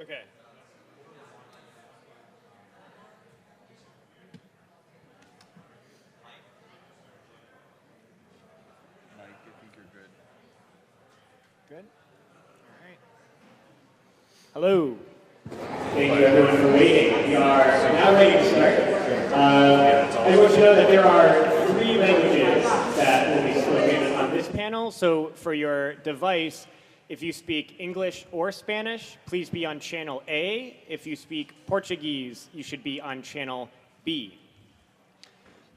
Okay. Mike, I think you're good. Good? All right. Hello. Thank you everyone for waiting. We are now ready to start. I want you to know that there are 3 languages that will be spoken on this panel. So for your device, if you speak English or Spanish, please be on channel A. If you speak Portuguese, you should be on channel B.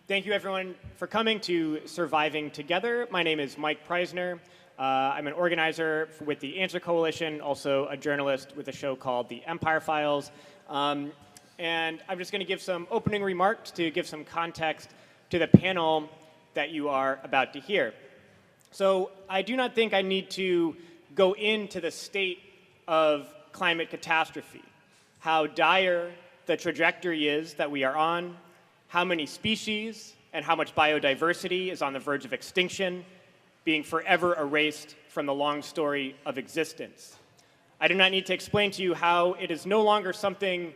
Thank you everyone for coming to Surviving Together. My name is Mike Preisner. I'm an organizer with the Answer Coalition, also a journalist with a show called The Empire Files. And I'm just going to give some opening remarks to give some context to the panel that you are about to hear. So I do not think I need to go into the state of climate catastrophe, how dire the trajectory is that we are on, how many species and how much biodiversity is on the verge of extinction, being forever erased from the long story of existence. I do not need to explain to you how it is no longer something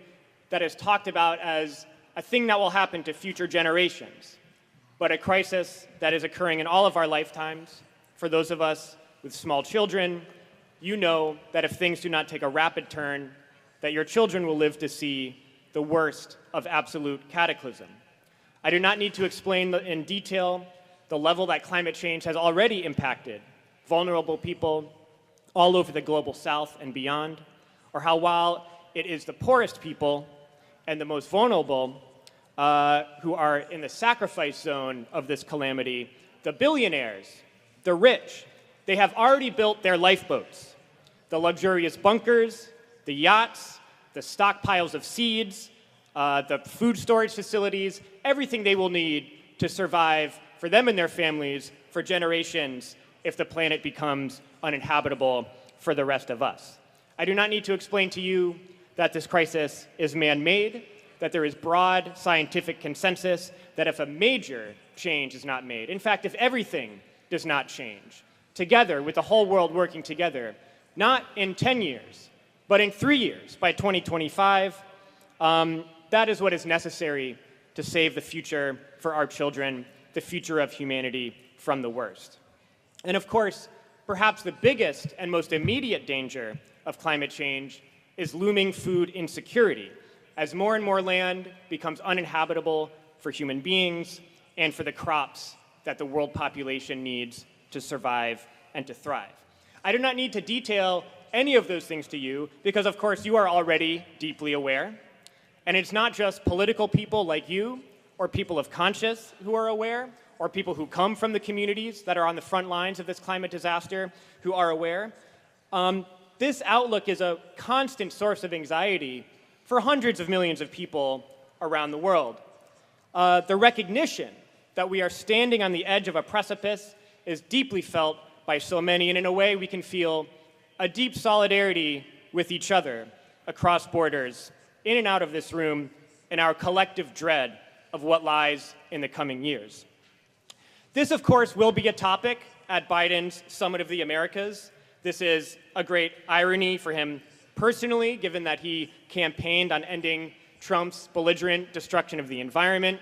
that is talked about as a thing that will happen to future generations, but a crisis that is occurring in all of our lifetimes. For those of us with small children, you know that if things do not take a rapid turn, that your children will live to see the worst of absolute cataclysm. I do not need to explain in detail the level that climate change has already impacted vulnerable people all over the global south and beyond, or how while it is the poorest people and the most vulnerable who are in the sacrifice zone of this calamity, the billionaires, the rich, they have already built their lifeboats, the luxurious bunkers, the yachts, the stockpiles of seeds, the food storage facilities, everything they will need to survive for them and their families for generations if the planet becomes uninhabitable for the rest of us. I do not need to explain to you that this crisis is man-made, that there is broad scientific consensus that if a major change is not made, in fact, if everything does not change, together with the whole world working together, not in 10 years, but in 3 years, by 2025, that is what is necessary to save the future for our children, the future of humanity from the worst. And of course, perhaps the biggest and most immediate danger of climate change is looming food insecurity, as more and more land becomes uninhabitable for human beings and for the crops that the world population needs to survive and to thrive. I do not need to detail any of those things to you because, of course, you are already deeply aware. And it's not just political people like you or people of conscience who are aware or people who come from the communities that are on the front lines of this climate disaster who are aware. This outlook is a constant source of anxiety for hundreds of millions of people around the world. The recognition that we are standing on the edge of a precipice is deeply felt by so many, and in a way we can feel a deep solidarity with each other across borders, in and out of this room, in our collective dread of what lies in the coming years. This, of course, will be a topic at Biden's Summit of the Americas. This is a great irony for him personally, given that he campaigned on ending Trump's belligerent destruction of the environment.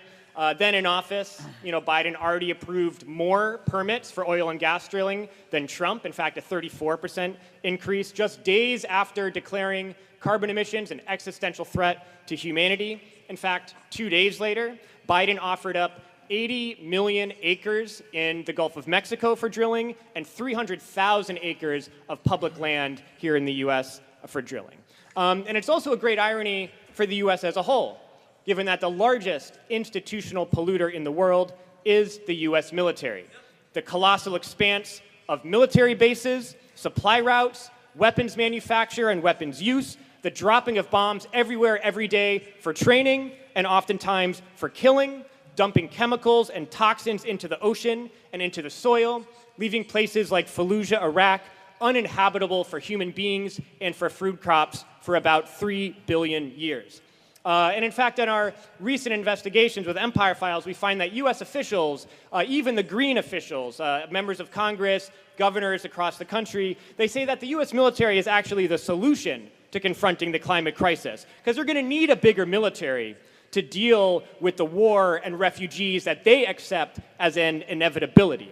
Then in office, Biden already approved more permits for oil and gas drilling than Trump, in fact, a 34% increase, just days after declaring carbon emissions an existential threat to humanity. In fact, 2 days later, Biden offered up 80 million acres in the Gulf of Mexico for drilling and 300,000 acres of public land here in the US for drilling. And it's also a great irony for the US as a whole, given that the largest institutional polluter in the world is the US military. The colossal expanse of military bases, supply routes, weapons manufacture and weapons use, the dropping of bombs everywhere every day for training and oftentimes for killing, dumping chemicals and toxins into the ocean and into the soil, leaving places like Fallujah, Iraq, uninhabitable for human beings and for food crops for about 3 billion years. And in fact, in our recent investigations with Empire Files, we find that US officials, even the green officials, members of Congress, governors across the country, they say that the US military is actually the solution to confronting the climate crisis, because they're going to need a bigger military to deal with the war and refugees that they accept as an inevitability.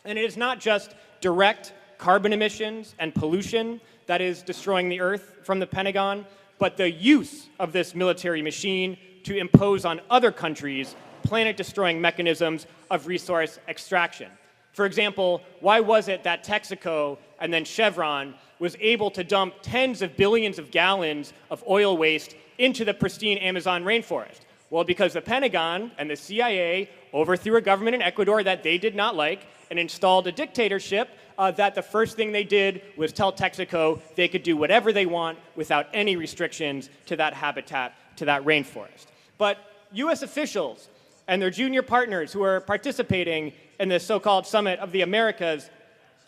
And it is not just direct carbon emissions and pollution that is destroying the Earth from the Pentagon, but the use of this military machine to impose on other countries planet-destroying mechanisms of resource extraction. For example, why was it that Texaco and then Chevron was able to dump tens of billions of gallons of oil waste into the pristine Amazon rainforest? Well, because the Pentagon and the CIA overthrew a government in Ecuador that they did not like and installed a dictatorship that the first thing they did was tell Texaco they could do whatever they want without any restrictions to that habitat, to that rainforest. But US officials and their junior partners who are participating in this so-called Summit of the Americas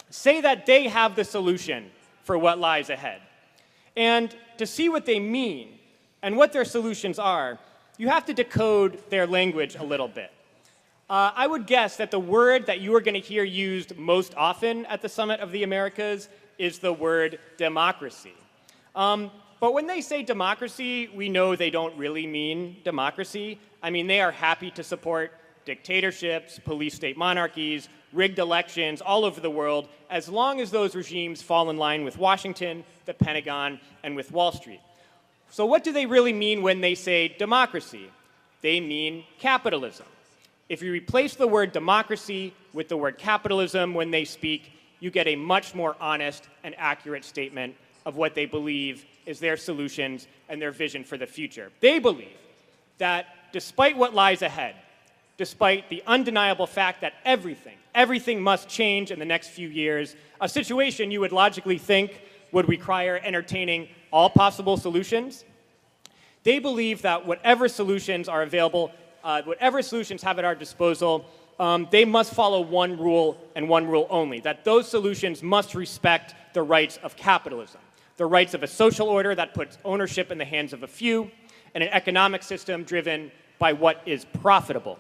say that they have the solution for what lies ahead. And to see what they mean and what their solutions are, you have to decode their language a little bit. I would guess that the word that you are going to hear used most often at the Summit of the Americas is the word democracy. But when they say democracy, we know they don't really mean democracy. I mean, they are happy to support dictatorships, police state monarchies, rigged elections all over the world, as long as those regimes fall in line with Washington, the Pentagon, and with Wall Street. So what do they really mean when they say democracy? They mean capitalism. If you replace the word democracy with the word capitalism when they speak, you get a much more honest and accurate statement of what they believe is their solutions and their vision for the future. They believe that despite what lies ahead, despite the undeniable fact that everything must change in the next few years, a situation you would logically think would require entertaining all possible solutions, they believe that whatever solutions are available, whatever solutions have at our disposal, they must follow one rule and one rule only, that those solutions must respect the rights of capitalism, the rights of a social order that puts ownership in the hands of a few, and an economic system driven by what is profitable.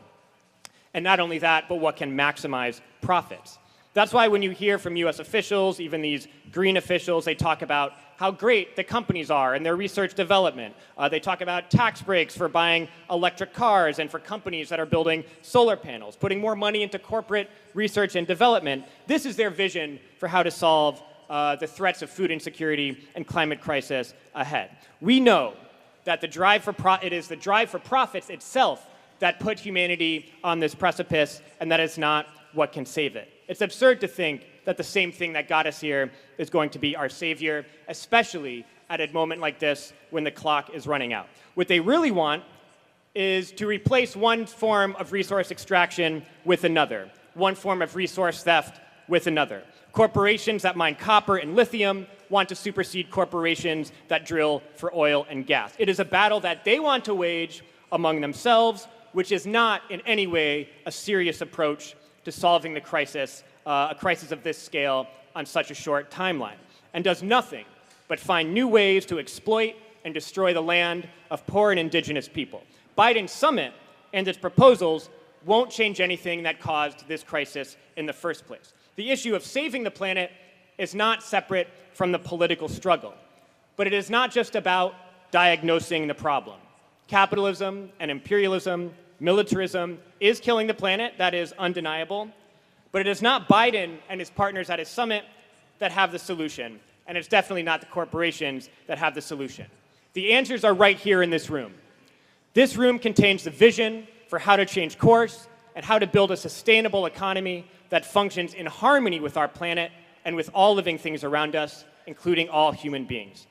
And not only that, but what can maximize profits. That's why when you hear from US officials, even these green officials, they talk about how great the companies are and their research development. They talk about tax breaks for buying electric cars and for companies that are building solar panels, putting more money into corporate research and development. This is their vision for how to solve the threats of food insecurity and climate crisis ahead. We know that it is the drive for profits itself that put humanity on this precipice, and that is not what can save it. It's absurd to think that the same thing that got us here is going to be our savior, especially at a moment like this when the clock is running out. What they really want is to replace one form of resource extraction with another, one form of resource theft with another. Corporations that mine copper and lithium want to supersede corporations that drill for oil and gas. It is a battle that they want to wage among themselves, which is not in any way a serious approach to solving the crisis, a crisis of this scale on such a short timeline, and does nothing but find new ways to exploit and destroy the land of poor and indigenous people. Biden's summit and its proposals won't change anything that caused this crisis in the first place. The issue of saving the planet is not separate from the political struggle, but it is not just about diagnosing the problem. Capitalism and imperialism, militarism is killing the planet, that is undeniable, but it is not Biden and his partners at his summit that have the solution, and it's definitely not the corporations that have the solution. The answers are right here in this room. This room contains the vision for how to change course and how to build a sustainable economy that functions in harmony with our planet and with all living things around us, including all human beings.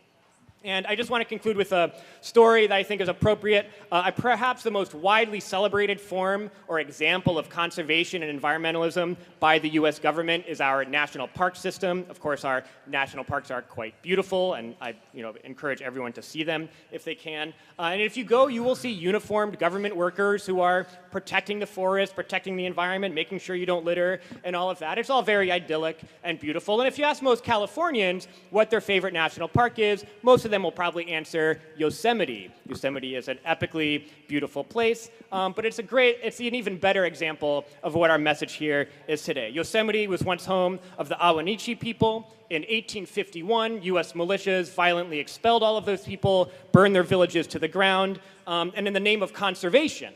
And I just want to conclude with a story that I think is appropriate. Perhaps the most widely celebrated form or example of conservation and environmentalism by the US government is our national park system. Of course, our national parks are quite beautiful, and I encourage everyone to see them if they can. And if you go, you will see uniformed government workers who are protecting the forest, protecting the environment, making sure you don't litter, and all of that. It's all very idyllic and beautiful. And if you ask most Californians what their favorite national park is, most of them them will probably answer Yosemite. Yosemite is an epically beautiful place, but it's an even better example of what our message here is today. Yosemite was once home of the Awanichi people. In 1851, US militias violently expelled all of those people, burned their villages to the ground, and in the name of conservation,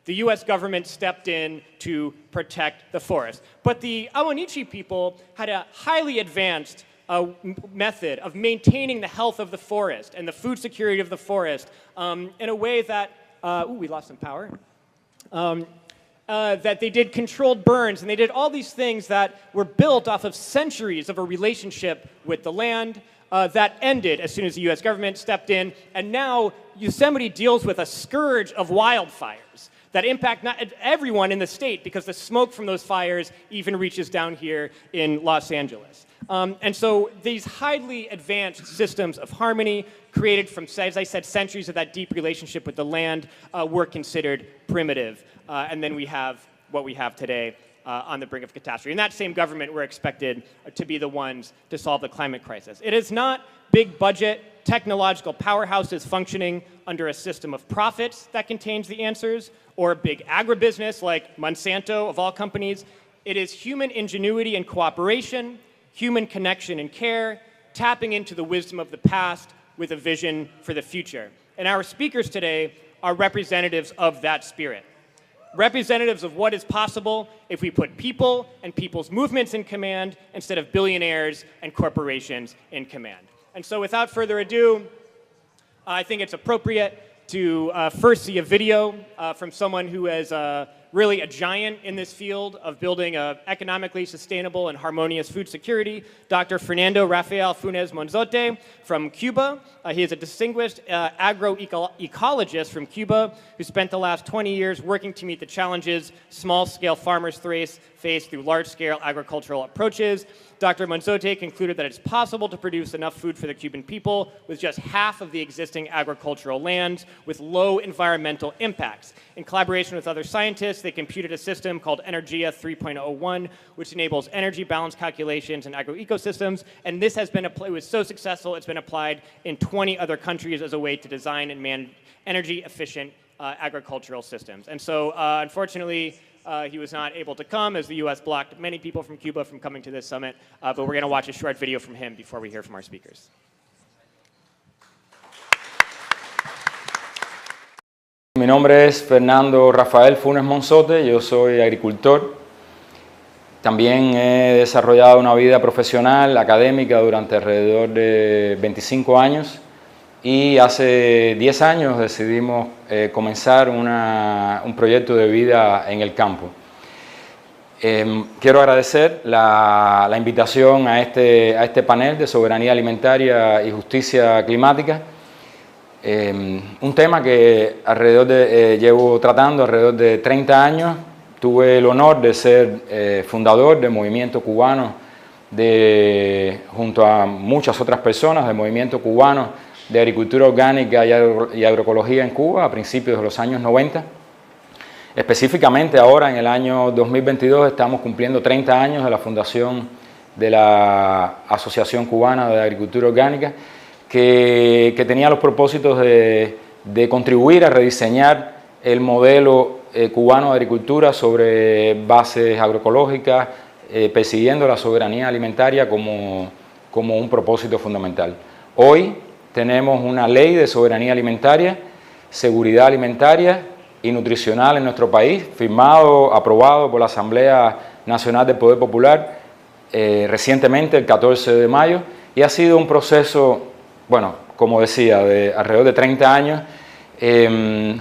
the US government stepped in to protect the forest. But the Awanichi people had a highly advanced method of maintaining the health of the forest and the food security of the forest in a way that, we lost some power, that they did controlled burns, and they did all these things that were built off of centuries of a relationship with the land that ended as soon as the US government stepped in, and now Yosemite deals with a scourge of wildfires that impact not everyone in the state because the smoke from those fires even reaches down here in Los Angeles. And so these highly advanced systems of harmony created from, as I said, centuries of that deep relationship with the land were considered primitive. And then we have what we have today on the brink of catastrophe. And that same government were expected to be the ones to solve the climate crisis. It is not big budget technological powerhouses functioning under a system of profits that contains the answers, or big agribusiness like Monsanto of all companies. It is human ingenuity and cooperation, human connection and care, tapping into the wisdom of the past with a vision for the future. And our speakers today are representatives of that spirit. Representatives of what is possible if we put people and people's movements in command instead of billionaires and corporations in command. And so without further ado, I think it's appropriate to first see a video from someone who is really a giant in this field of building economically sustainable and harmonious food security, Dr. Fernando Rafael Monzote from Cuba. He is a distinguished agroecologist from Cuba who spent the last 20 years working to meet the challenges small-scale farmers face through large-scale agricultural approaches. Dr. Monzote concluded that it's possible to produce enough food for the Cuban people with just half of the existing agricultural lands with low environmental impacts. In collaboration with other scientists, they computed a system called Energia 3.01, which enables energy balance calculations in agroecosystems. And this has been, it was so successful, it's been applied in 20 other countries as a way to design and manage energy-efficient agricultural systems. And so, unfortunately, he was not able to come as the U.S. blocked many people from Cuba from coming to this summit, but we're going to watch a short video from him before we hear from our speakers. Mi nombre es Fernando Rafael Funes Monzote, yo soy agricultor. También he desarrollado una vida profesional, académica durante alrededor de 25 años y hace 10 años decidimos comenzar un proyecto de vida en el campo. Quiero agradecer la invitación a este panel de soberanía alimentaria y justicia climática. Un tema que llevo tratando alrededor de 30 años. Tuve el honor de ser fundador del movimiento cubano, junto a muchas otras personas, del movimiento cubano de agricultura orgánica y agroecología en Cuba a principios de los años 90. Específicamente ahora en el año 2022 estamos cumpliendo 30 años de la fundación de la Asociación Cubana de Agricultura Orgánica, que tenía los propósitos de contribuir a rediseñar el modelo cubano de agricultura sobre bases agroecológicas, persiguiendo la soberanía alimentaria como un propósito fundamental. Hoy tenemos una ley de soberanía alimentaria, seguridad alimentaria y nutricional en nuestro país, aprobado por la Asamblea Nacional del Poder Popular recientemente, el 14 de mayo, y ha sido un proceso, bueno, como decía, de alrededor de 30 años,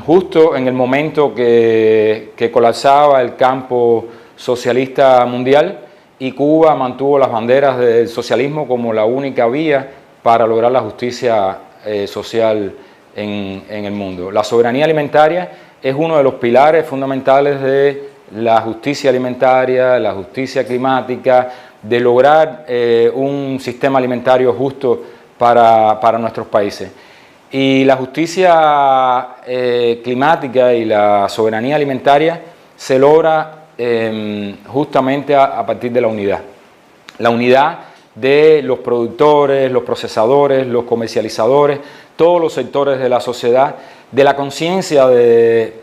justo en el momento que colapsaba el campo socialista mundial y Cuba mantuvo las banderas del socialismo como la única vía para lograr la justicia social en el mundo. La soberanía alimentaria es uno de los pilares fundamentales de la justicia alimentaria, la justicia climática, de lograr un sistema alimentario justo para nuestros países. Y la justicia climática y la soberanía alimentaria se logra justamente a partir de la unidad. La unidad de los productores, los procesadores, los comercializadores, todos los sectores de la sociedad, de la conciencia de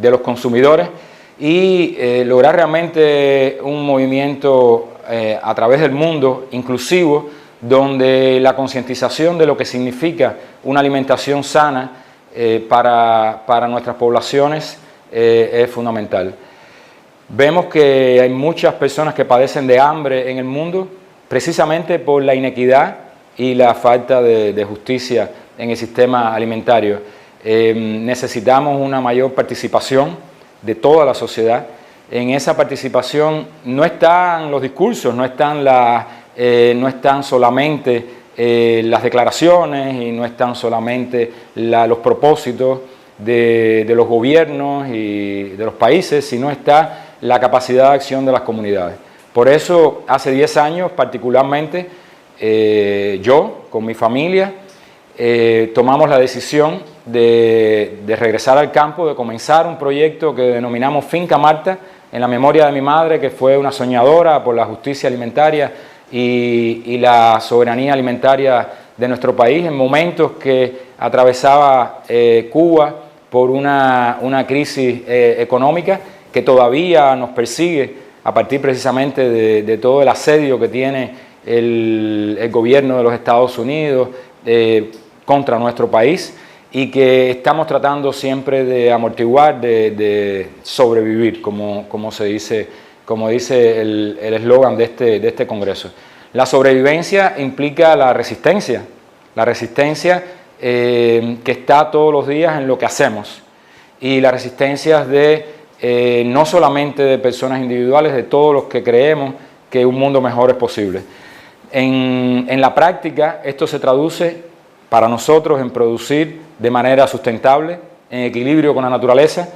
los consumidores y lograr realmente un movimiento a través del mundo inclusivo, donde la concientización de lo que significa una alimentación sana para nuestras poblaciones es fundamental. Vemos que hay muchas personas que padecen de hambre en el mundo precisamente por la inequidad y la falta de justicia en el sistema alimentario. Necesitamos una mayor participación de toda la sociedad. En esa participación no están los discursos, no están solamente las declaraciones y no están solamente los propósitos de los gobiernos y de los países, sino está la capacidad de acción de las comunidades. Por eso, hace 10 años particularmente, yo con mi familia tomamos la decisión de regresar al campo, de comenzar un proyecto que denominamos Finca Marta, en la memoria de mi madre, que fue una soñadora por la justicia alimentaria y la soberanía alimentaria de nuestro país, en momentos que atravesaba Cuba por una crisis económica que todavía nos persigue a partir precisamente de todo el asedio que tiene el gobierno de los Estados Unidos contra nuestro país y que estamos tratando siempre de amortiguar, de sobrevivir, como dice el eslogan de este congreso. La sobrevivencia implica la resistencia que está todos los días en lo que hacemos, y la resistencia no solamente de personas individuales, de todos los que creemos que un mundo mejor es posible. En la práctica, esto se traduce para nosotros en producir de manera sustentable, en equilibrio con la naturaleza,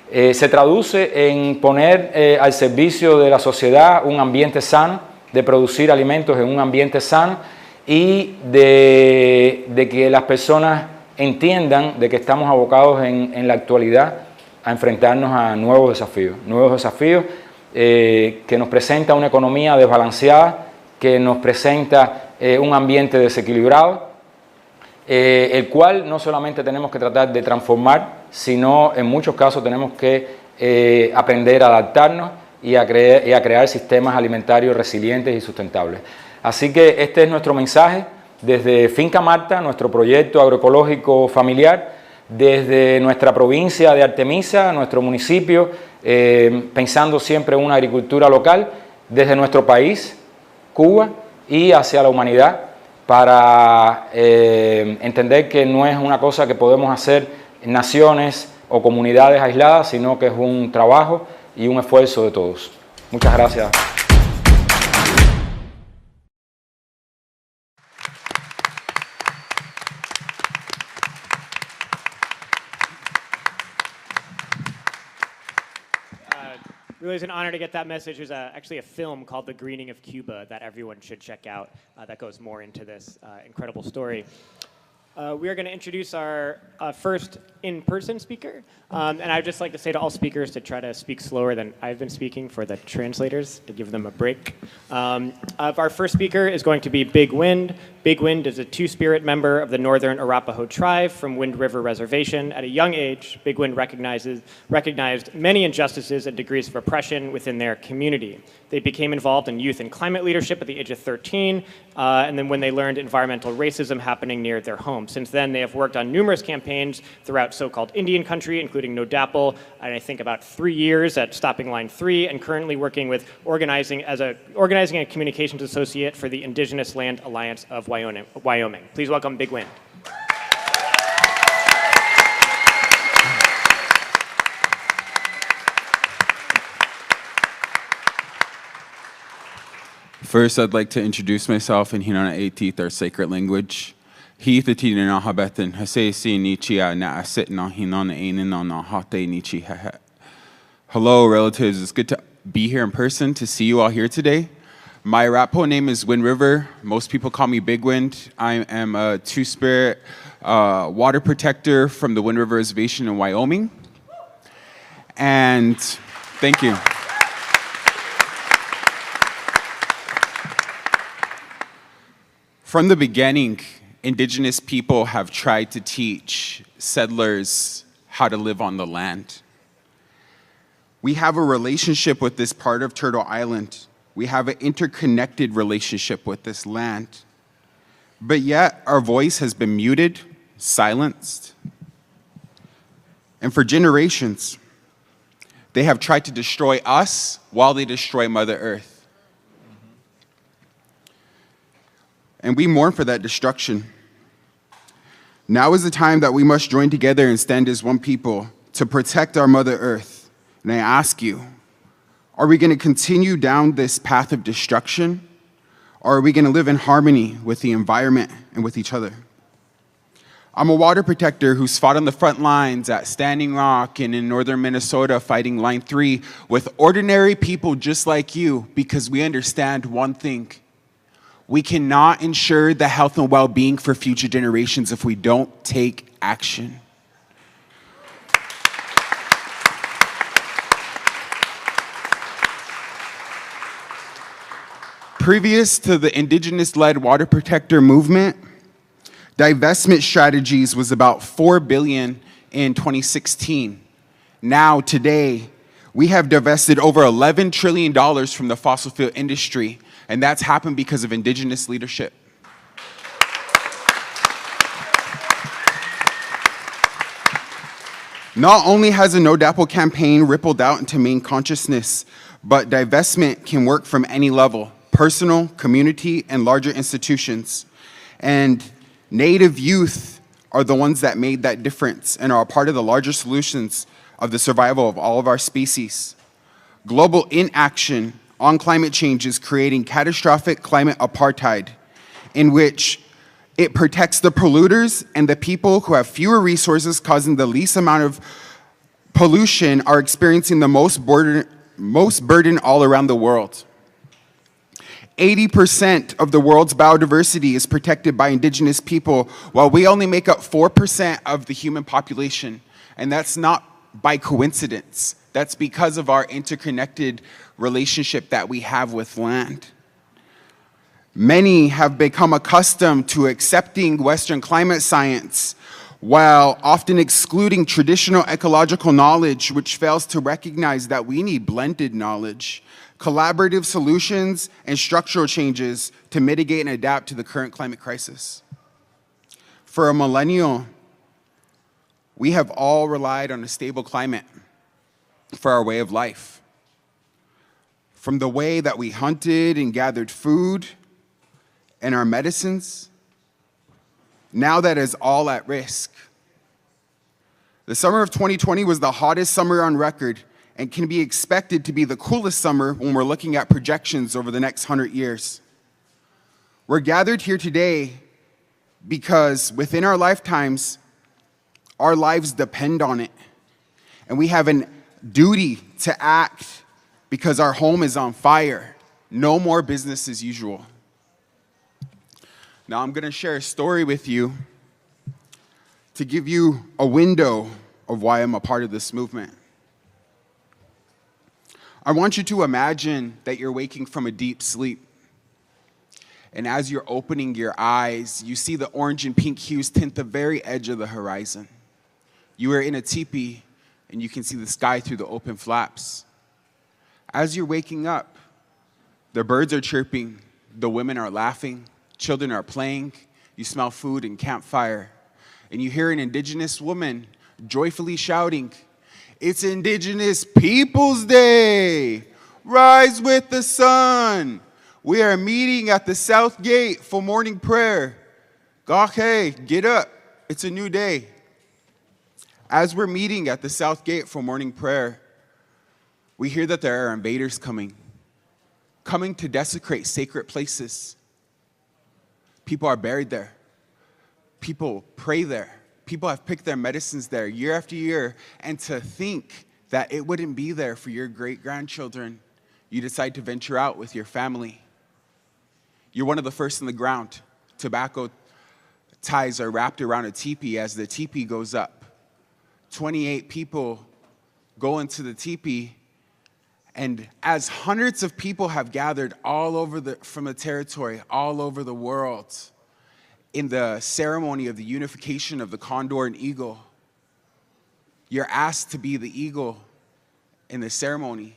se traduce en poner al servicio de la sociedad un ambiente sano, de producir alimentos en un ambiente sano y de que las personas entiendan de que estamos abocados en la actualidad a enfrentarnos a nuevos desafíos que nos presenta una economía desbalanceada, que nos presenta un ambiente desequilibrado, el cual no solamente tenemos que tratar de transformar, sino en muchos casos tenemos que aprender a adaptarnos y a crear sistemas alimentarios resilientes y sustentables. Así que este es nuestro mensaje desde Finca Marta, nuestro proyecto agroecológico familiar, desde nuestra provincia de Artemisa, nuestro municipio, pensando siempre en una agricultura local, desde nuestro país, Cuba, y hacia la humanidad, para entender que no es una cosa que podemos hacer en naciones o comunidades aisladas, sino que es un trabajo y un esfuerzo de todos. Muchas gracias. Really, it's an honor to get that message. There's actually a film called The Greening of Cuba that everyone should check out that goes more into this incredible story. We are going to introduce our first in-person speaker. And I'd just like to say to all speakers to try to speak slower than I've been speaking for the translators, to give them a break. Our first speaker is going to be Big Wind. Big Wind is a two-spirit member of the Northern Arapaho tribe from Wind River Reservation. At a young age, Big Wind recognized many injustices and degrees of oppression within their community. They became involved in youth and climate leadership at the age of 13, and then when they learned environmental racism happening near their home. Since then, they have worked on numerous campaigns throughout so-called Indian country, including No DAPL, and I think about 3 years at Stopping Line 3, and currently working with organizing a communications associate for the Indigenous Land Alliance of Wyoming. Please welcome Big Wind. First, I'd like to introduce myself in Hinana Eitit, our sacred language. Hello, relatives. It's good to be here in person, to see you all here today. My Arapaho name is Wind River. Most people call me Big Wind. I am a two-spirit water protector from the Wind River Reservation in Wyoming. And thank you. From the beginning, indigenous people have tried to teach settlers how to live on the land. We have a relationship with this part of Turtle Island. We have an interconnected relationship with this land. But yet, our voice has been muted, silenced. And for generations, they have tried to destroy us while they destroy Mother Earth. And we mourn for that destruction. Now is the time that we must join together and stand as one people to protect our Mother Earth. And I ask you, are we going to continue down this path of destruction? Or are we going to live in harmony with the environment and with each other? I'm a water protector who's fought on the front lines at Standing Rock and in northern Minnesota fighting Line 3 with ordinary people just like you because we understand one thing. We cannot ensure the health and well-being for future generations if we don't take action. Previous to the indigenous-led water protector movement, divestment strategies was about $4 billion in 2016. Now, today, we have divested over $11 trillion from the fossil fuel industry, and that's happened because of indigenous leadership. Not only has the No DAPL campaign rippled out into main consciousness, but divestment can work from any level, personal, community, and larger institutions. And Native youth are the ones that made that difference and are a part of the larger solutions of the survival of all of our species. Global inaction on climate change is creating catastrophic climate apartheid, in which it protects the polluters and the people who have fewer resources causing the least amount of pollution are experiencing the most burden all around the world. 80% of the world's biodiversity is protected by indigenous people, while we only make up 4% of the human population. And that's not by coincidence. That's because of our interconnected relationship that we have with land. Many have become accustomed to accepting Western climate science while often excluding traditional ecological knowledge, which fails to recognize that we need blended knowledge, collaborative solutions, and structural changes to mitigate and adapt to the current climate crisis. For a millennial, we have all relied on a stable climate for our way of life. From the way that we hunted and gathered food and our medicines, now that is all at risk. The summer of 2020 was the hottest summer on record and can be expected to be the coolest summer when we're looking at projections over the next 100 years. We're gathered here today because within our lifetimes, our lives depend on it. And we have a duty to act because our home is on fire. No more business as usual. Now I'm going to share a story with you to give you a window of why I'm a part of this movement. I want you to imagine that you're waking from a deep sleep. And as you're opening your eyes, you see the orange and pink hues tint the very edge of the horizon. You are in a teepee, and you can see the sky through the open flaps. As you're waking up, the birds are chirping, the women are laughing, children are playing, you smell food and campfire, and you hear an indigenous woman joyfully shouting, "It's Indigenous Peoples Day! Rise with the sun! We are meeting at the South Gate for morning prayer. Gahe, get up, it's a new day." As we're meeting at the South Gate for morning prayer, we hear that there are invaders coming to desecrate sacred places. People are buried there. People pray there. People have picked their medicines there year after year, and to think that it wouldn't be there for your great-grandchildren, you decide to venture out with your family. You're one of the first in the ground. Tobacco ties are wrapped around a teepee as the teepee goes up. 28 people go into the teepee, and as hundreds of people have gathered all over from the territory, all over the world, in the ceremony of the unification of the Condor and eagle. You're asked to be the eagle in the ceremony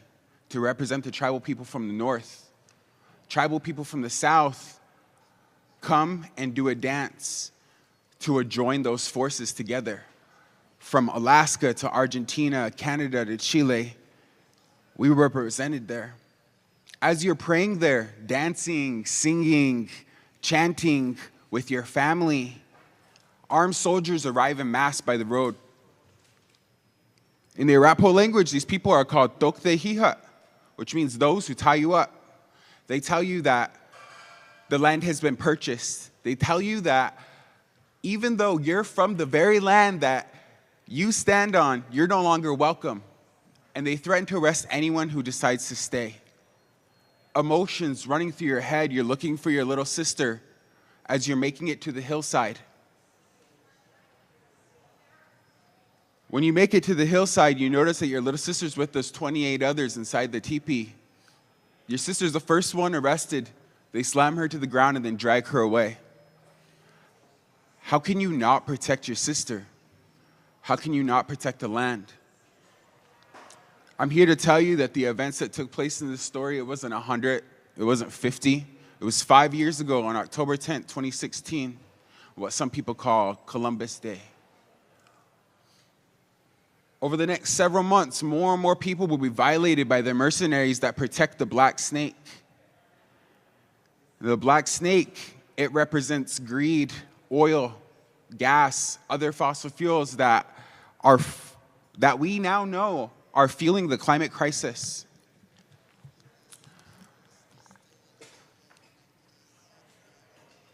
to represent the tribal people from the north. Tribal people from the south come and do a dance to join those forces together. From Alaska to Argentina, Canada to Chile, we were represented there. As you're praying there, dancing, singing, chanting with your family, armed soldiers arrive en masse by the road. In the Arapaho language, these people are called Tokte Hihat, which means those who tie you up. They tell you that the land has been purchased. They tell you that even though you're from the very land that you stand on, you're no longer welcome. And they threaten to arrest anyone who decides to stay. Emotions running through your head, you're looking for your little sister as you're making it to the hillside. When you make it to the hillside, you notice that your little sister's with those 28 others inside the teepee. Your sister's the first one arrested. They slam her to the ground and then drag her away. How can you not protect your sister? How can you not protect the land? I'm here to tell you that the events that took place in this story, it wasn't 100, it wasn't 50. It was 5 years ago on October 10th, 2016, what some people call Columbus Day. Over the next several months, more and more people will be violated by the mercenaries that protect the black snake. The black snake, it represents greed, oil, gas, other fossil fuels that we now know are fueling the climate crisis.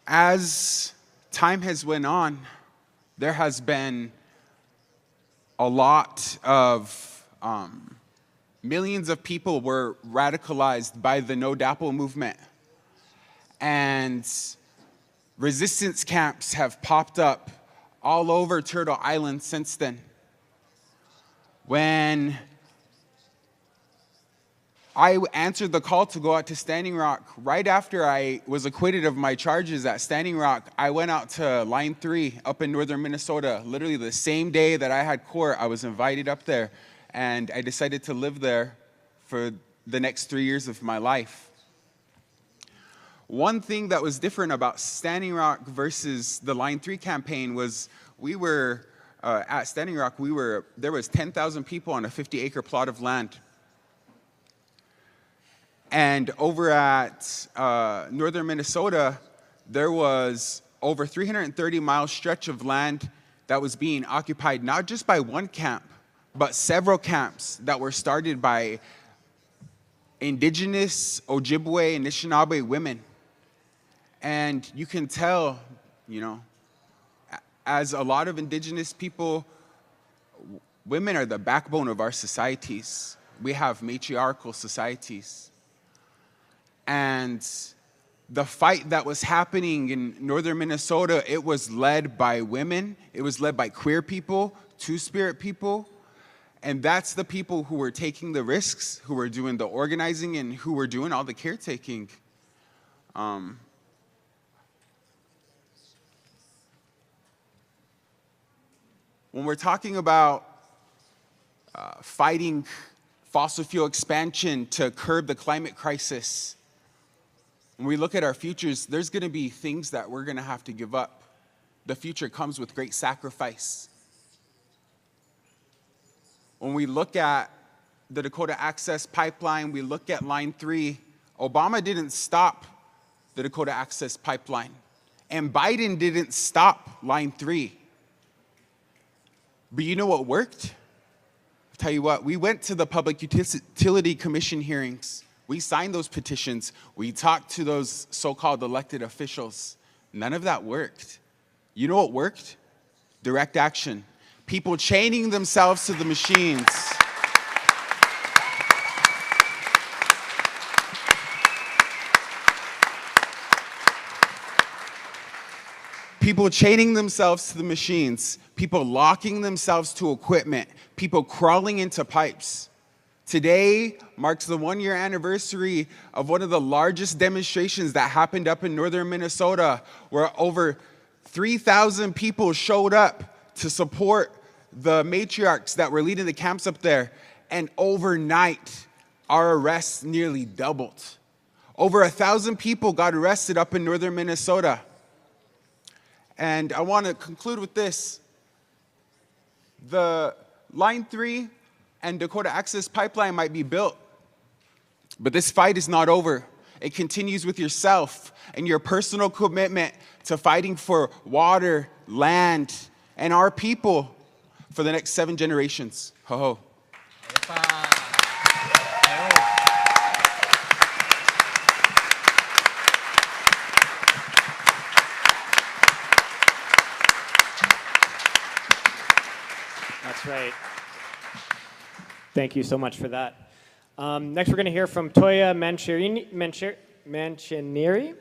As time has went on, there has been a lot of millions of people were radicalized by the No DAPL movement. And resistance camps have popped up all over Turtle Island since then. When I answered the call to go out to Standing Rock, right after I was acquitted of my charges at Standing Rock, I went out to Line 3 up in northern Minnesota. Literally the same day that I had court, I was invited up there, and I decided to live there for the next 3 years of my life. One thing that was different about Standing Rock versus the Line 3 campaign was we were, at Standing Rock, there was 10,000 people on a 50-acre plot of land. And over at northern Minnesota, there was over 330-mile stretch of land that was being occupied not just by one camp, but several camps that were started by indigenous Ojibwe and Anishinaabe women. And you can tell, as a lot of indigenous people, women are the backbone of our societies. We have matriarchal societies. And the fight that was happening in northern Minnesota, it was led by women, it was led by queer people, two-spirit people, and that's the people who were taking the risks, who were doing the organizing, and who were doing all the caretaking. When we're talking about fighting fossil fuel expansion to curb the climate crisis, when we look at our futures, there's going to be things that we're going to have to give up. The future comes with great sacrifice. When we look at the Dakota Access Pipeline, we look at Line 3, Obama didn't stop the Dakota Access Pipeline, and Biden didn't stop Line 3. But you know what worked? I'll tell you what, we went to the Public Utility Commission hearings. We signed those petitions. We talked to those so-called elected officials. None of that worked. You know what worked? Direct action. People chaining themselves to the machines. People chaining themselves to the machines. People locking themselves to equipment. People crawling into pipes. Today marks the 1-year anniversary of one of the largest demonstrations that happened up in northern Minnesota, where over 3,000 people showed up to support the matriarchs that were leading the camps up there. And overnight, our arrests nearly doubled. Over 1,000 people got arrested up in northern Minnesota. And I want to conclude with this. The Line 3 and Dakota Access Pipeline might be built, but this fight is not over. It continues with yourself and your personal commitment to fighting for water, land, and our people for the next 7 generations. Ho ho. That's right. Thank you so much for that. Next, we're going to hear from Toya Mancinieri.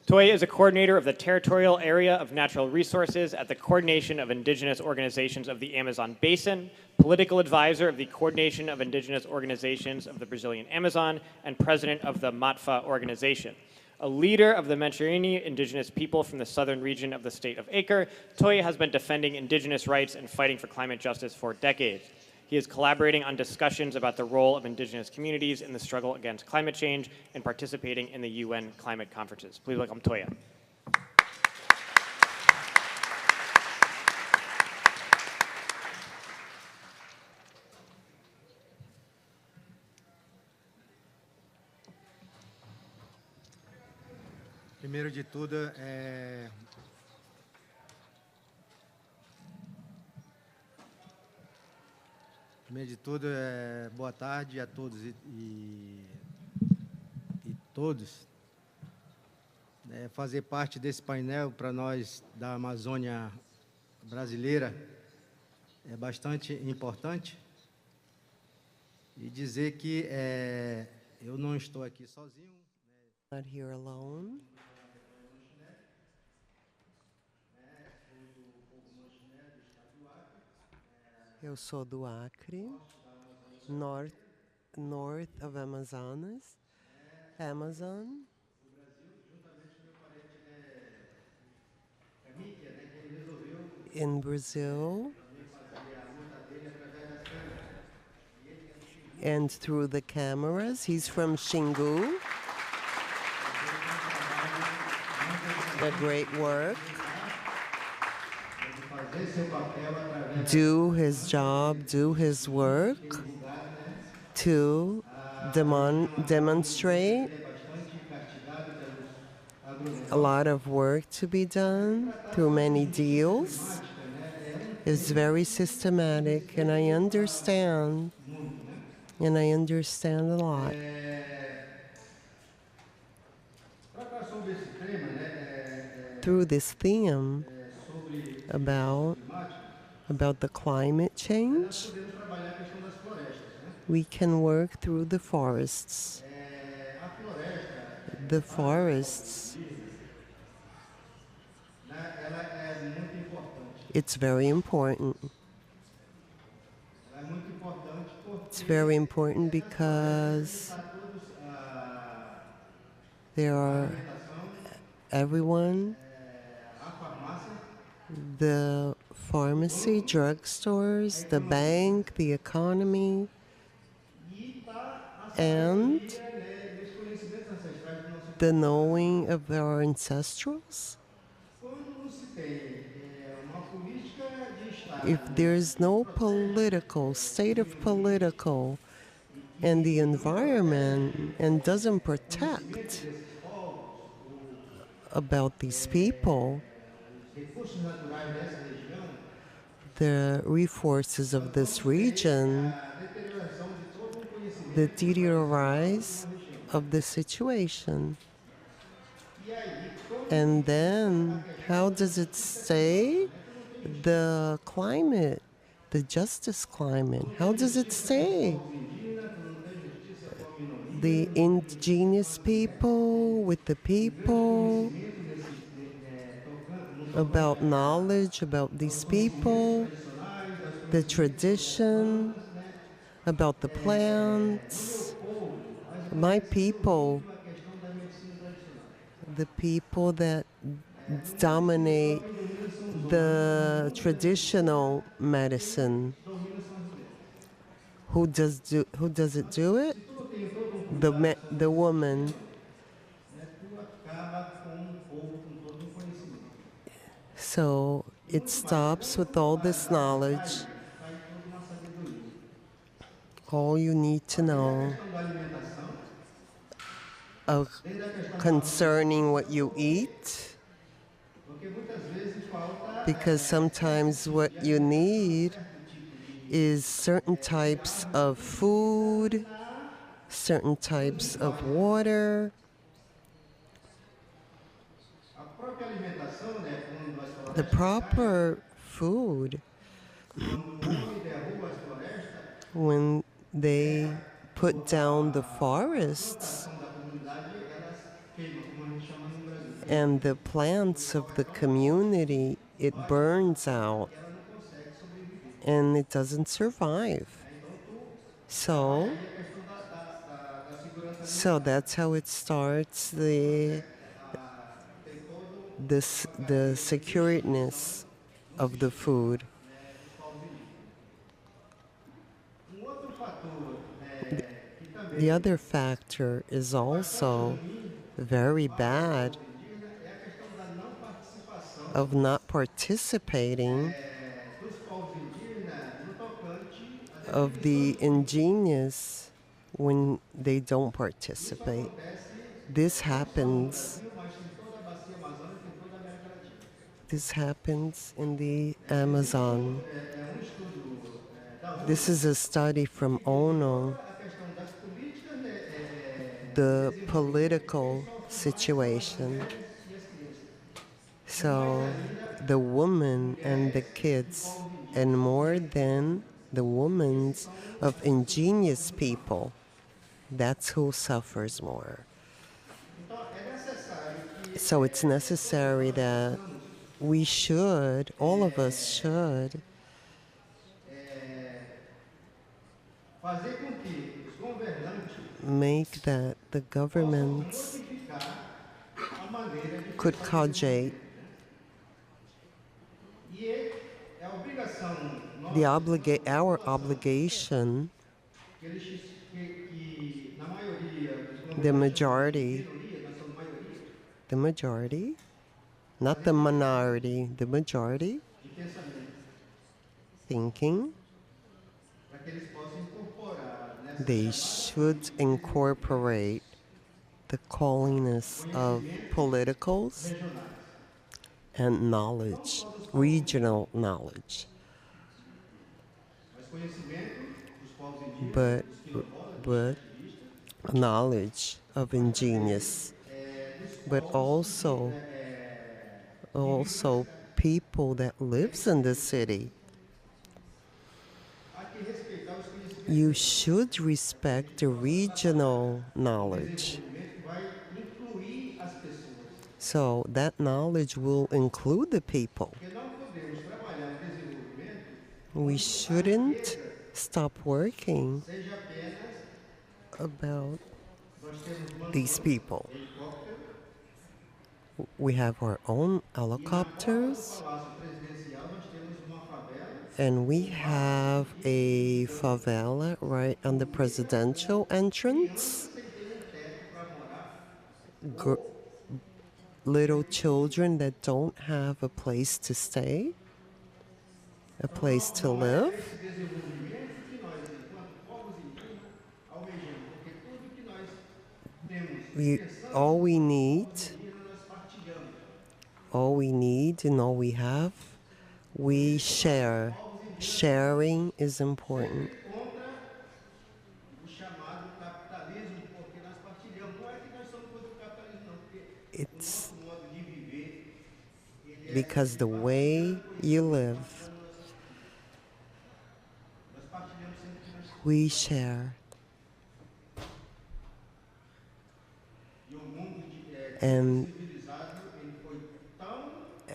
Toya is a coordinator of the Territorial Area of Natural Resources at the Coordination of Indigenous Organizations of the Amazon Basin, political advisor of the Coordination of Indigenous Organizations of the Brazilian Amazon, and president of the MATFA organization. A leader of the Mancinieri indigenous people from the southern region of the state of Acre, Toya has been defending indigenous rights and fighting for climate justice for decades. He is collaborating on discussions about the role of indigenous communities in the struggle against climate change and participating in the UN climate conferences. Please welcome Toya. Primeiro de tudo, boa tarde a todos e todos. Fazer parte desse painel para nós da Amazônia brasileira é bastante importante. E dizer que eu não estou aqui sozinho. Not here alone. Eu sou do Acre, north of Amazonas, Amazon. In Brazil, and through the cameras, he's from Xingu. A great work. Do his job, do his work to demonstrate a lot of work to be done through many deals. Is very systematic, and I understand a lot. Through this theme about the climate change, we can work through the forests. The forests, it's very important. It's very important because there are everyone, the pharmacy, drugstores, the bank, the economy, and the knowing of our ancestrals. If there's no state of political and the environment and doesn't protect about these people, the resources of this region, the deterioration of the situation. And then, how does it stay? The climate, the justice climate, how does it stay? The indigenous people with the people, about knowledge about these people, the tradition, about the plants. My people, the people that dominate the traditional medicine, who does it do it? The woman. So it stops with all this knowledge. All you need to know of concerning what you eat, because sometimes what you need is certain types of food, certain types of water. The proper food, when they put down the forests and the plants of the community, it burns out and it doesn't survive. So that's how it starts, the secureness of the food. The other factor is also very bad of not participating of the indigenous when they don't participate. This happens in the Amazon. This is a study from ONU, the political situation. So the woman and the kids, and more than the women of indigenous people, that's who suffers more. So it's necessary that we should, all of us should, make that the governments could cogitate our obligation, the majority, not the minority, the majority, thinking they should incorporate the calliness of politicals and knowledge, regional knowledge. But knowledge of indigenous, but also people that lives in the city. You should respect the regional knowledge. So that knowledge will include the people. We shouldn't stop working about these people. We have our own helicopters, and we have a favela right on the presidential entrance. Little children that don't have a place to stay, a place to live. All we need and all we have, we share. Sharing is important. It's because the way you live, we share.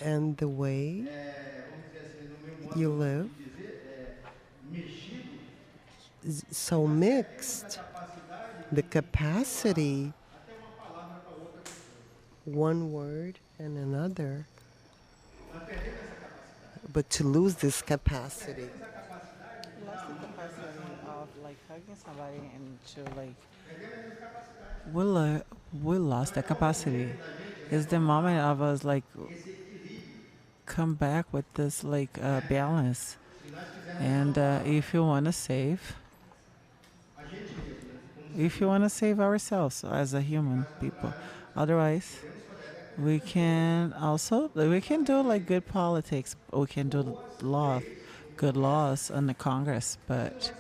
And the way you live is so mixed. The capacity, one word and another, but to lose this capacity. Lost the capacity of like hugging somebody and to like we lost that capacity. It's the moment of us like come back with this like balance. And if you want to save ourselves as a human people, otherwise we can do like good politics. We can do good laws in the Congress, but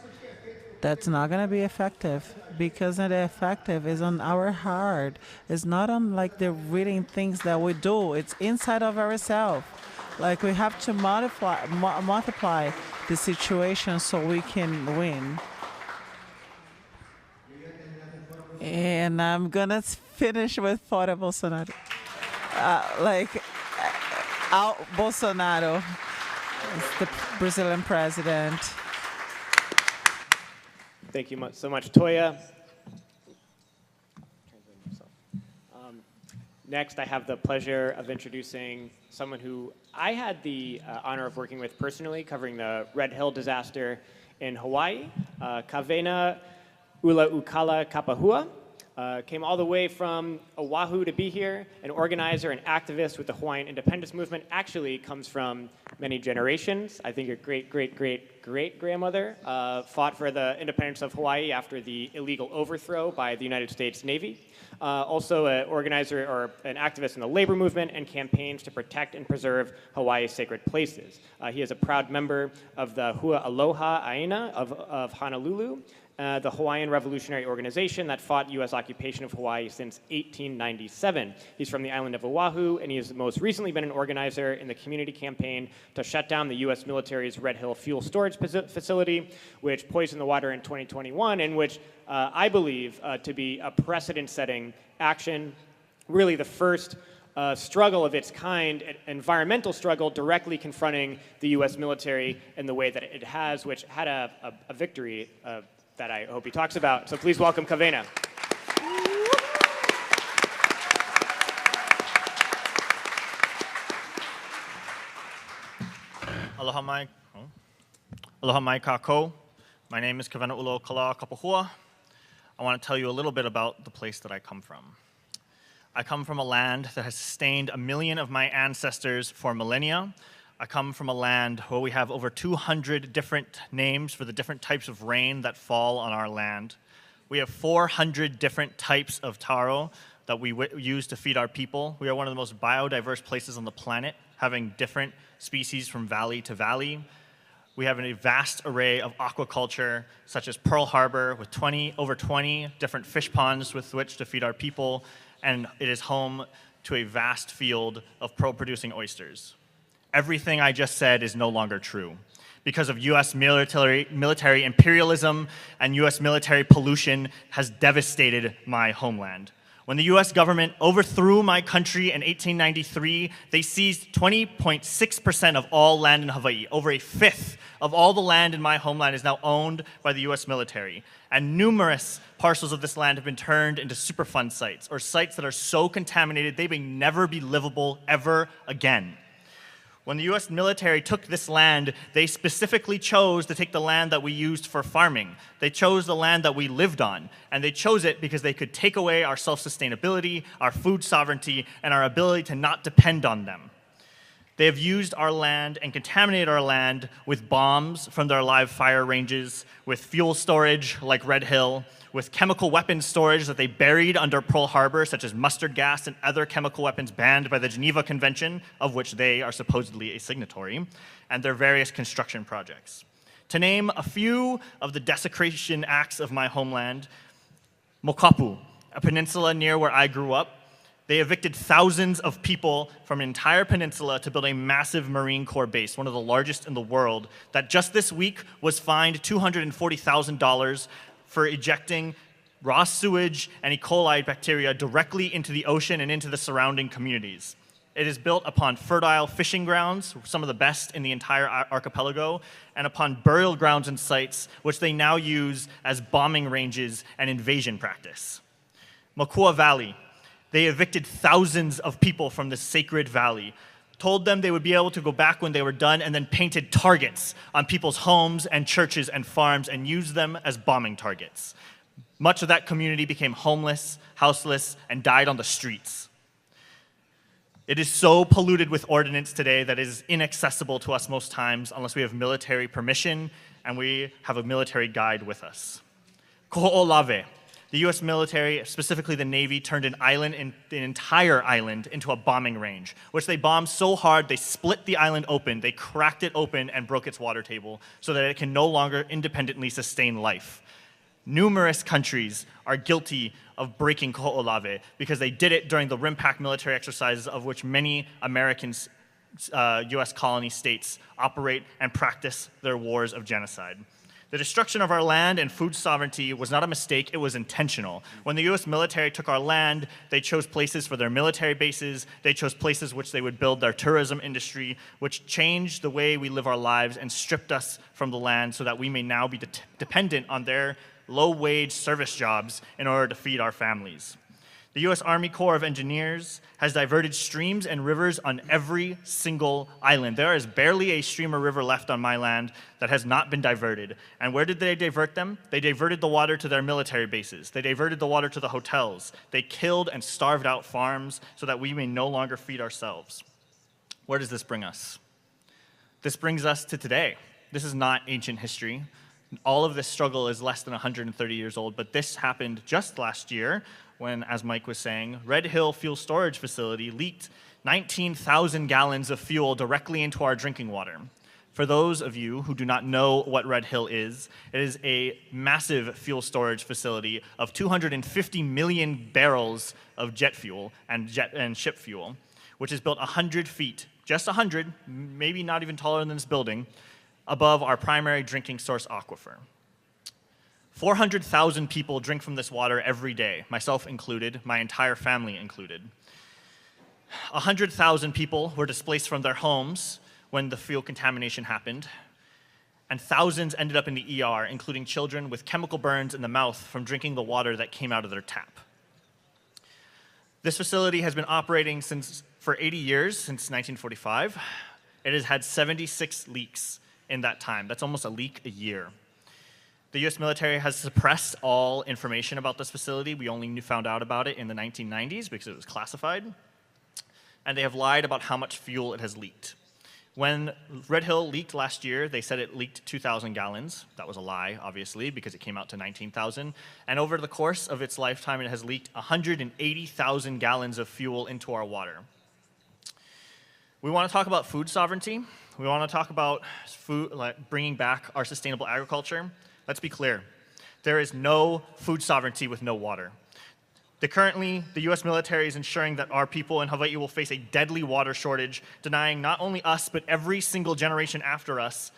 that's not gonna be effective because the effective is on our heart. It's not on like the reading things that we do. It's inside of ourselves. Like we have to multiply the situation so we can win. And I'm gonna finish with Fora Bolsonaro. Out Bolsonaro is the Brazilian president. Thank you so much, Toya. Next, I have the pleasure of introducing someone who I had the honor of working with personally, covering the Red Hill disaster in Hawaii. Kavena Ulaukala Kapahua came all the way from Oahu to be here, an organizer and activist with the Hawaiian independence movement, actually comes from many generations. I think your great-great-great-grandmother fought for the independence of Hawaii after the illegal overthrow by the United States Navy. Also an organizer or an activist in the labor movement and campaigns to protect and preserve Hawaii's sacred places. He is a proud member of the Hua Aloha Aina of Honolulu, the Hawaiian Revolutionary Organization that fought U.S. occupation of Hawaii since 1897. He's from the island of Oahu, and he has most recently been an organizer in the community campaign to shut down the U.S. military's Red Hill fuel storage facility, which poisoned the water in 2021, and which I believe to be a precedent-setting action, really the first struggle of its kind, an environmental struggle directly confronting the U.S. military in the way that it has, which had a victory that I hope he talks about. So please welcome Kavena. Aloha mai kako. My name is Kavena Ulaukala Kapahua. I want to tell you a little bit about the place that I come from. I come from a land that has sustained 1 million of my ancestors for millennia. I come from a land where we have over 200 different names for the different types of rain that fall on our land. We have 400 different types of taro that we use to feed our people. We are one of the most biodiverse places on the planet, having different species from valley to valley. We have a vast array of aquaculture, such as Pearl Harbor, with over 20 different fish ponds with which to feed our people, and it is home to a vast field of pearl-producing oysters. Everything I just said is no longer true. Because of US military imperialism and US military pollution has devastated my homeland. When the US government overthrew my country in 1893, they seized 20.6% of all land in Hawaii. Over a fifth of all the land in my homeland is now owned by the US military. And numerous parcels of this land have been turned into Superfund sites, or sites that are so contaminated they may never be livable ever again. When the US military took this land, they specifically chose to take the land that we used for farming. They chose the land that we lived on, and they chose it because they could take away our self-sustainability, our food sovereignty, and our ability to not depend on them. They have used our land and contaminated our land with bombs from their live fire ranges, with fuel storage like Red Hill, with chemical weapons storage that they buried under Pearl Harbor, such as mustard gas and other chemical weapons banned by the Geneva Convention, of which they are supposedly a signatory, and their various construction projects. To name a few of the desecration acts of my homeland, Mokapu, a peninsula near where I grew up, they evicted thousands of people from an entire peninsula to build a massive Marine Corps base, one of the largest in the world, that just this week was fined $240,000 for ejecting raw sewage and E. coli bacteria directly into the ocean and into the surrounding communities. It is built upon fertile fishing grounds, some of the best in the entire archipelago, and upon burial grounds and sites, which they now use as bombing ranges and invasion practice. Makua Valley, they evicted thousands of people from this sacred valley. told them they would be able to go back when they were done, and then painted targets on people's homes and churches and farms and used them as bombing targets. Much of that community became homeless, houseless, and died on the streets. It is so polluted with ordnance today that it is inaccessible to us most times unless we have military permission and we have a military guide with us. Ko'olave. The US military, specifically the Navy, turned an entire island into a bombing range, which they bombed so hard they split the island open, they cracked it open and broke its water table so that it can no longer independently sustain life. Numerous countries are guilty of breaking Ko'olave because they did it during the RIMPAC military exercises of which many American US colony states operate and practice their wars of genocide. The destruction of our land and food sovereignty was not a mistake, it was intentional. When the US military took our land, they chose places for their military bases, they chose places which they would build their tourism industry, which changed the way we live our lives and stripped us from the land so that we may now be dependent on their low-wage service jobs in order to feed our families. The US Army Corps of Engineers has diverted streams and rivers on every single island. There is barely a stream or river left on my land that has not been diverted. And where did they divert them? They diverted the water to their military bases. They diverted the water to the hotels. They killed and starved out farms so that we may no longer feed ourselves. Where does this bring us? This brings us to today. This is not ancient history. All of this struggle is less than 130 years old, but this happened just last year when, as Mike was saying, Red Hill Fuel Storage Facility leaked 19,000 gallons of fuel directly into our drinking water. For those of you who do not know what Red Hill is, it is a massive fuel storage facility of 250 million barrels of jet fuel and ship fuel, which is built 100 feet, just 100, maybe not even taller than this building, above our primary drinking source aquifer. 400,000 people drink from this water every day, myself included, my entire family included. 100,000 people were displaced from their homes when the fuel contamination happened, and thousands ended up in the ER, including children with chemical burns in the mouth from drinking the water that came out of their tap. This facility has been operating for 80 years, since 1945. It has had 76 leaks in that time. That's almost a leak a year. The US military has suppressed all information about this facility. We only found out about it in the 1990s because it was classified. And they have lied about how much fuel it has leaked. When Red Hill leaked last year, they said it leaked 2,000 gallons. That was a lie, obviously, because it came out to 19,000. And over the course of its lifetime, it has leaked 180,000 gallons of fuel into our water. We want to talk about food sovereignty. We want to talk about food, like bringing back our sustainable agriculture. Let's be clear. There is no food sovereignty with no water. Currently, the US military is ensuring that our people in Hawaii will face a deadly water shortage, denying not only us, but every single generation after us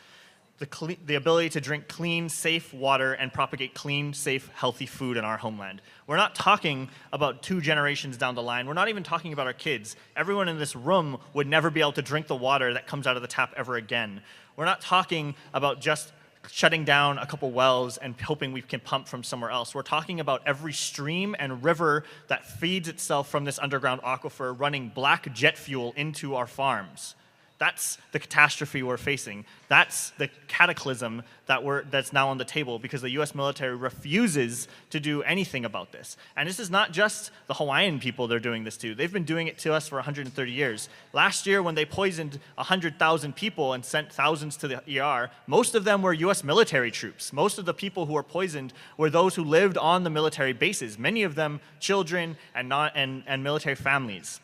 the ability to drink clean, safe water and propagate clean, safe, healthy food in our homeland. We're not talking about 2 generations down the line. We're not even talking about our kids. Everyone in this room would never be able to drink the water that comes out of the tap ever again. We're not talking about just shutting down a couple wells and hoping we can pump from somewhere else. We're talking about every stream and river that feeds itself from this underground aquifer running black jet fuel into our farms. That's the catastrophe we're facing. That's the cataclysm that's now on the table because the US military refuses to do anything about this. And this is not just the Hawaiian people they're doing this to. They've been doing it to us for 130 years. Last year when they poisoned 100,000 people and sent thousands to the ER, most of them were US military troops. Most of the people who were poisoned were those who lived on the military bases, many of them children and military families.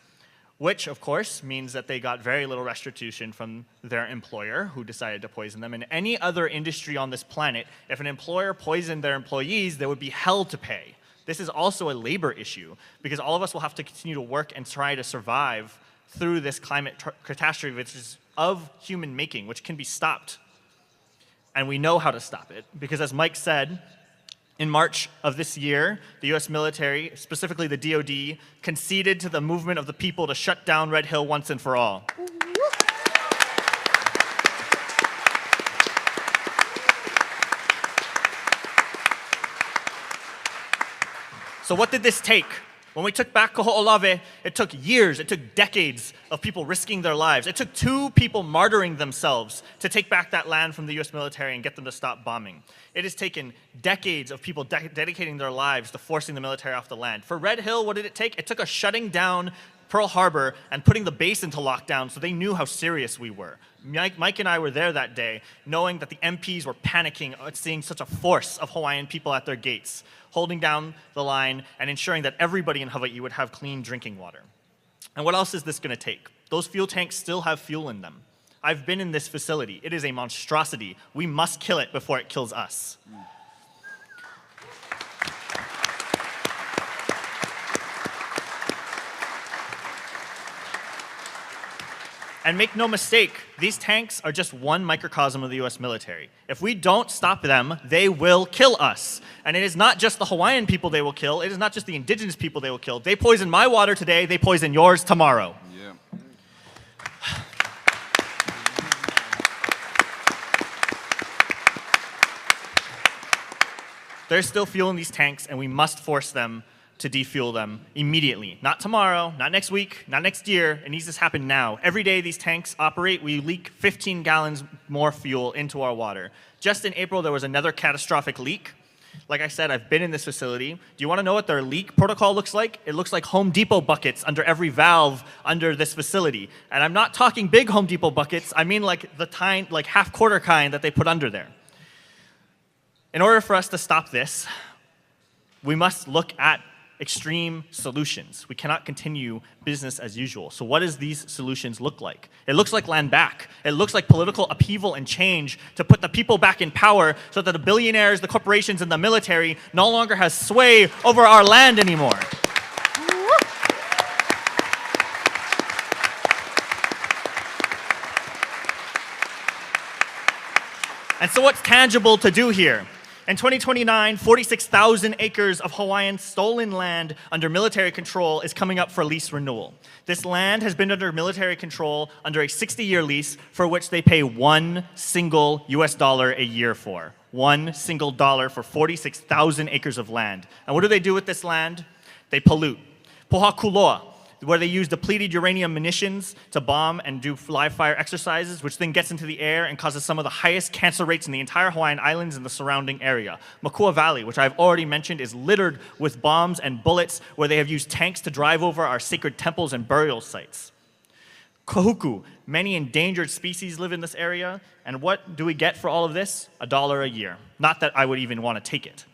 Which, of course, means that they got very little restitution from their employer who decided to poison them. In any other industry on this planet, if an employer poisoned their employees, there would be hell to pay. This is also a labor issue because all of us will have to continue to work and try to survive through this climate catastrophe, which is of human making, which can be stopped. And we know how to stop it because, as Mike said, in March of this year, the US military, specifically the DoD, conceded to the movement of the people to shut down Red Hill once and for all. So what did this take? When we took back Kaho'olawe, it took years, it took decades of people risking their lives. It took 2 people martyring themselves to take back that land from the US military and get them to stop bombing. It has taken decades of people dedicating their lives to forcing the military off the land. For Red Hill, what did it take? It took us shutting down Pearl Harbor and putting the base into lockdown so they knew how serious we were. Mike and I were there that day, knowing that the MPs were panicking at seeing such a force of Hawaiian people at their gates, holding down the line and ensuring that everybody in Hawaii would have clean drinking water. And what else is this going to take? Those fuel tanks still have fuel in them. I've been in this facility. It is a monstrosity. We must kill it before it kills us. And make no mistake, these tanks are just one microcosm of the US military. If we don't stop them, they will kill us. And it is not just the Hawaiian people they will kill, it is not just the indigenous people they will kill. They poison my water today, they poison yours tomorrow. Yeah. There's still fuel in these tanks, and we must force them to defuel them immediately. Not tomorrow, not next week, not next year. It needs to happen now. Every day these tanks operate, we leak 15 gallons more fuel into our water. Just in April, there was another catastrophic leak. Like I said, I've been in this facility. Do you want to know what their leak protocol looks like? It looks like Home Depot buckets under every valve under this facility. And I'm not talking big Home Depot buckets. I mean like the like half-quarter kind that they put under there. In order for us to stop this, we must look at extreme solutions. We cannot continue business as usual. So what does these solutions look like? It looks like land back. It looks like political upheaval and change to put the people back in power so that the billionaires, the corporations, and the military no longer has sway over our land anymore. And so what's tangible to do here? In 2029, 46,000 acres of Hawaiian stolen land under military control is coming up for lease renewal. This land has been under military control under a 60-year lease for which they pay $1 single US dollar a year for. $1 single dollar for 46,000 acres of land. And what do they do with this land? They pollute. Pohakuloa, where they use depleted uranium munitions to bomb and do live fire exercises, which then gets into the air and causes some of the highest cancer rates in the entire Hawaiian Islands and the surrounding area. Makua Valley, which I've already mentioned, is littered with bombs and bullets where they have used tanks to drive over our sacred temples and burial sites. Kahuku, many endangered species live in this area, and what do we get for all of this? $1 a year. Not that I would even want to take it.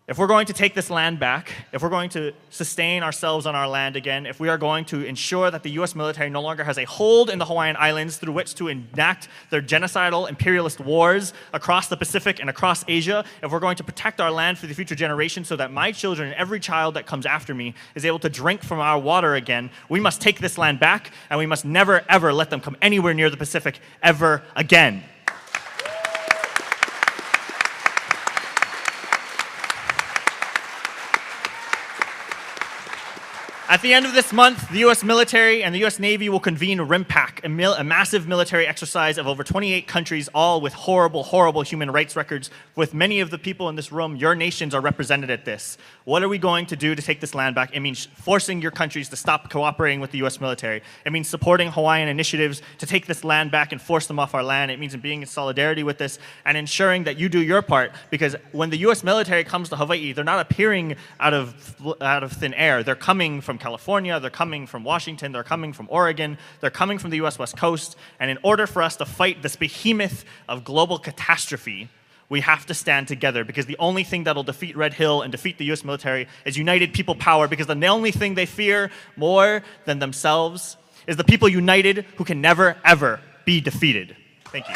If we're going to take this land back, if we're going to sustain ourselves on our land again, if we are going to ensure that the US military no longer has a hold in the Hawaiian Islands through which to enact their genocidal imperialist wars across the Pacific and across Asia, if we're going to protect our land for the future generations so that my children and every child that comes after me is able to drink from our water again, we must take this land back, and we must never, ever let them come anywhere near the Pacific ever again. At the end of this month, the US military and the US Navy will convene RIMPAC, a massive military exercise of over 28 countries, all with horrible, horrible human rights records. With many of the people in this room, your nations are represented at this. What are we going to do to take this land back? It means forcing your countries to stop cooperating with the US military. It means supporting Hawaiian initiatives to take this land back and force them off our land. It means being in solidarity with this and ensuring that you do your part, because when the US military comes to Hawaii, they're not appearing out of thin air. They're coming from California, they're coming from Washington, they're coming from Oregon, they're coming from the US West Coast, and in order for us to fight this behemoth of global catastrophe, we have to stand together, because the only thing that'll defeat Red Hill and defeat the US military is united people power, because the only thing they fear more than themselves is the people united who can never, ever be defeated. Thank you.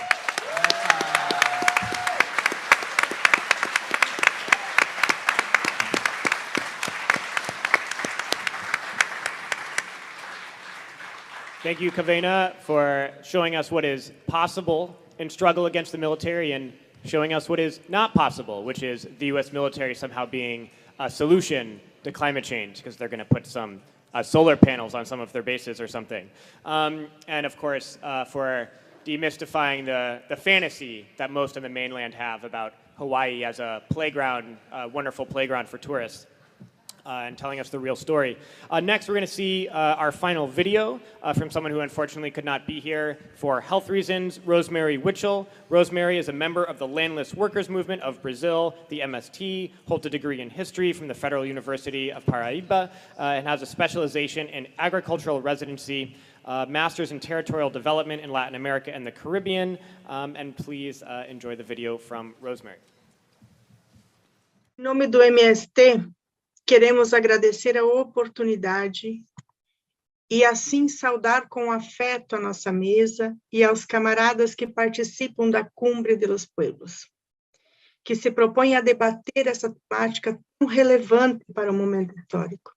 Thank you, Kavena, for showing us what is possible in struggle against the military and showing us what is not possible, which is the U.S. military somehow being a solution to climate change because they're going to put some solar panels on some of their bases or something. And of course, for demystifying the fantasy that most on the mainland have about Hawaii as a playground, a wonderful playground for tourists. and telling us the real story. Next, we're going to see our final video from someone who unfortunately could not be here for health reasons, Rosemary Witchell. Rosemary is a member of the Landless Workers Movement of Brazil, the MST, holds a degree in history from the Federal University of Paraíba, and has a specialization in agricultural residency, master's in territorial development in Latin America and the Caribbean. And please enjoy the video from Rosemary. Em nome do MST, queremos agradecer a oportunidade e assim saudar com afeto a nossa mesa e aos camaradas que participam da Cumbre de los Pueblos, que se propõe a debater essa temática tão relevante para o momento histórico.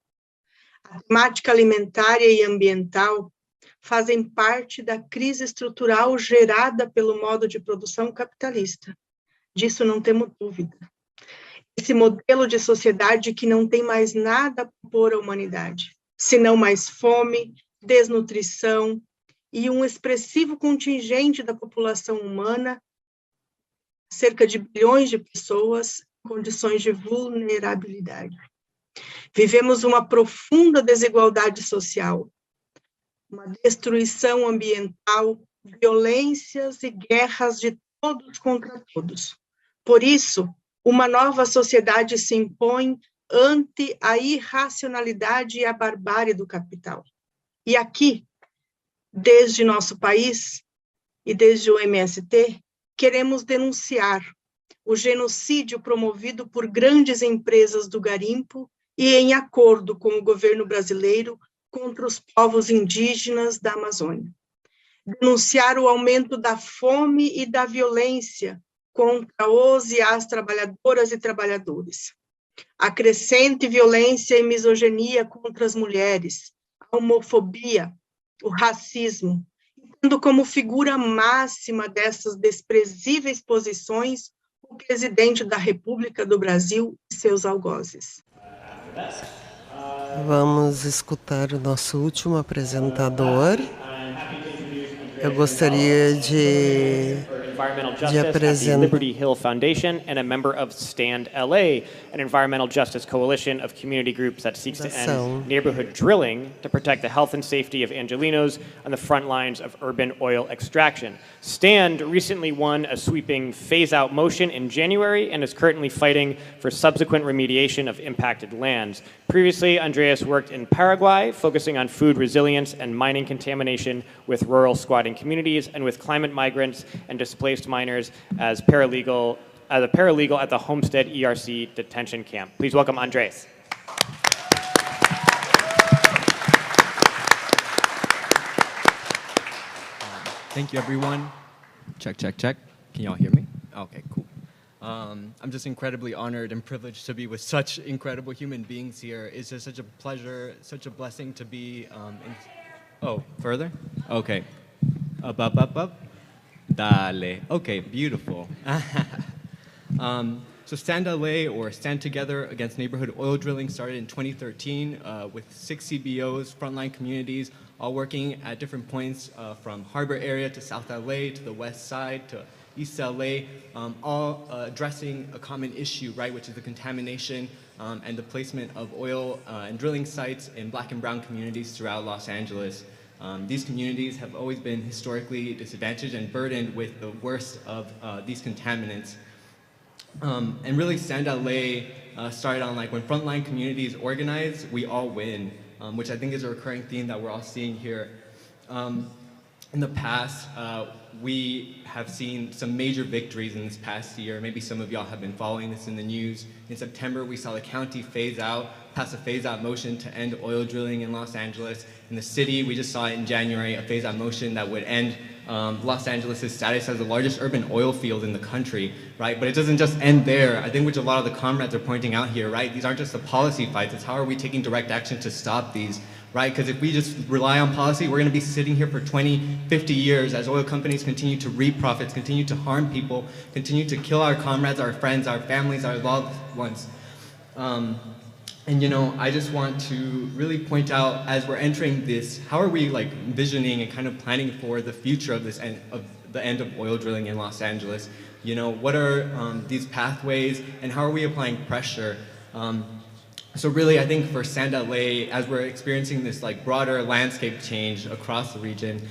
A temática alimentária e ambiental fazem parte da crise estrutural gerada pelo modo de produção capitalista. Disso não temos dúvida. Esse modelo de sociedade que não tem mais nada a propor à humanidade, senão mais fome, desnutrição e um expressivo contingente da população humana, cerca de bilhões de pessoas, em condições de vulnerabilidade. Vivemos uma profunda desigualdade social, uma destruição ambiental, violências e guerras de todos contra todos. Por isso, uma nova sociedade se impõe ante a irracionalidade e a barbárie do capital. E aqui, desde nosso país e desde o MST, queremos denunciar o genocídio promovido por grandes empresas do garimpo e em acordo com o governo brasileiro contra os povos indígenas da Amazônia. Denunciar o aumento da fome e da violência contra os e as trabalhadoras e trabalhadores. A crescente violência e misoginia contra as mulheres, a homofobia, o racismo, tendo como figura máxima dessas desprezíveis posições o presidente da República do Brasil e seus algozes. Vamos escutar o nosso último apresentador. Eu gostaria de apresentar Liberty Hill Foundation and a member of Stand LA, an environmental justice coalition of community groups that seeks to end neighborhood drilling to protect the health and safety of Angelenos on the front lines of urban oil extraction. Stand recently won a sweeping phase-out motion in January and is currently fighting for subsequent remediation of impacted lands. Previously, Andreas worked in Paraguay, focusing on food resilience and mining contamination with rural squatting communities and with climate migrants and displaced miners as a paralegal at the Homestead ERC detention camp. Please welcome Andres. Thank you, everyone. Check, check, check. Can y'all hear me? Okay, cool. I'm just incredibly honored and privileged to be with such incredible human beings here. It's just such a pleasure, such a blessing to be oh, further? Okay. Up. Dale. Okay, beautiful. So Stand LA, or Stand Together Against Neighborhood Oil Drilling, started in 2013 with 6 CBOs, frontline communities, all working at different points from Harbor area to South LA to the West Side to East LA, all addressing a common issue, right, which is the contamination and the placement of oil and drilling sites in Black and brown communities throughout Los Angeles. These communities have always been historically disadvantaged and burdened with the worst of these contaminants. And really Stand LA started on like when frontline communities organize, we all win, which I think is a recurring theme that we're all seeing here. In the past, we have seen some major victories in this past year. Maybe some of y'all have been following this in the news. In September, we saw the county pass a phase-out motion to end oil drilling in Los Angeles. In the city, we just saw it in January, a phase-out motion that would end Los Angeles' status as the largest urban oil field in the country, right? But it doesn't just end there. I think which a lot of the comrades are pointing out here, right? These aren't just the policy fights, it's how are we taking direct action to stop these, right? Because if we just rely on policy, we're gonna be sitting here for 20, 50 years as oil companies continue to reap profits, continue to harm people, continue to kill our comrades, our friends, our families, our loved ones. And you know, I just want to really point out as we're entering this, how are we like envisioning and kind of planning for the future of the end of oil drilling in Los Angeles? You know, what are these pathways and how are we applying pressure? So really, I think for Sand LA, as we're experiencing this like broader landscape change across the region,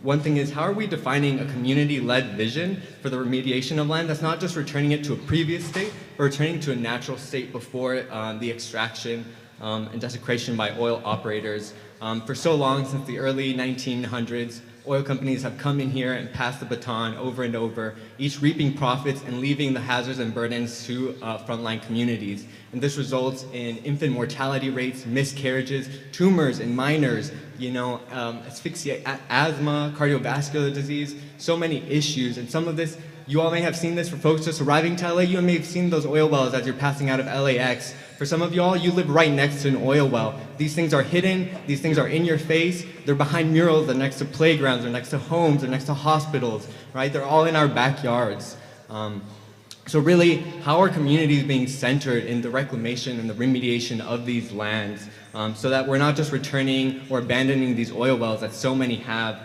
one thing is, how are we defining a community-led vision for the remediation of land that's not just returning it to a previous state, but returning to a natural state before the extraction and desecration by oil operators. For so long, since the early 1900s, oil companies have come in here and passed the baton over and over, each reaping profits and leaving the hazards and burdens to frontline communities. And this results in infant mortality rates, miscarriages, tumors in minors, asphyxia, asthma, cardiovascular disease, so many issues. And some of this, you all may have seen this for folks just arriving to LA. You may have seen those oil wells as you're passing out of LAX. For some of y'all, you live right next to an oil well. These things are hidden, these things are in your face, they're behind murals, they're next to playgrounds, they're next to homes, they're next to hospitals, right? They're all in our backyards. So really, how are communities being centered in the reclamation and the remediation of these lands so that we're not just returning or abandoning these oil wells that so many have?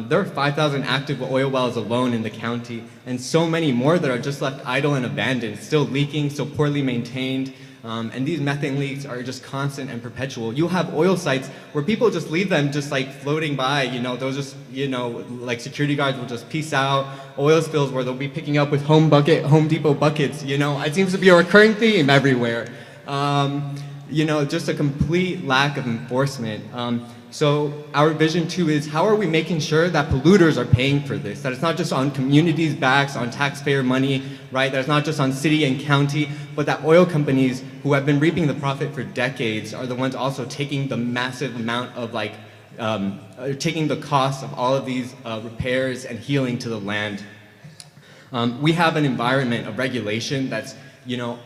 There are 5,000 active oil wells alone in the county, and so many more that are just left idle and abandoned, still leaking, so poorly maintained. And these methane leaks are just constant and perpetual. You'll have oil sites where people just leave them just like floating by, they'll just, like security guards will just peace out. Oil spills where they'll be picking up with Home Depot buckets, it seems to be a recurring theme everywhere. Just a complete lack of enforcement. So our vision too is, how are we making sure that polluters are paying for this? That it's not just on communities' backs, on taxpayer money, right? That it's not just on city and county, but that oil companies who have been reaping the profit for decades are the ones also taking the massive amount of taking the cost of all of these repairs and healing to the land. We have an environment of regulation that's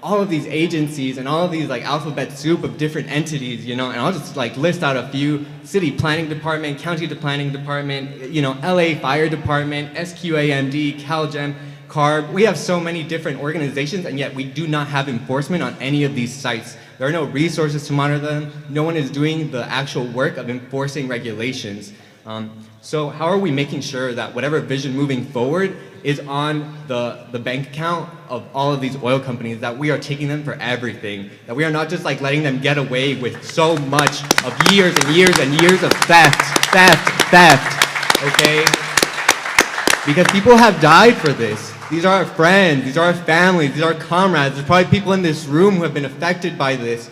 all of these agencies and all of these alphabet soup of different entities, and I'll just list out a few: city planning department, county planning department, LA fire department, SQAMD, CalGEM, CARB. We have so many different organizations, and yet we do not have enforcement on any of these sites. There are no resources to monitor them. No one is doing the actual work of enforcing regulations. So how are we making sure that whatever vision moving forward is on the bank account of all of these oil companies, that we are taking them for everything, that we are not just letting them get away with so much of years and years and years of theft, okay? Because people have died for this. These are our friends, these are our families, these are our comrades. There's probably people in this room who have been affected by this.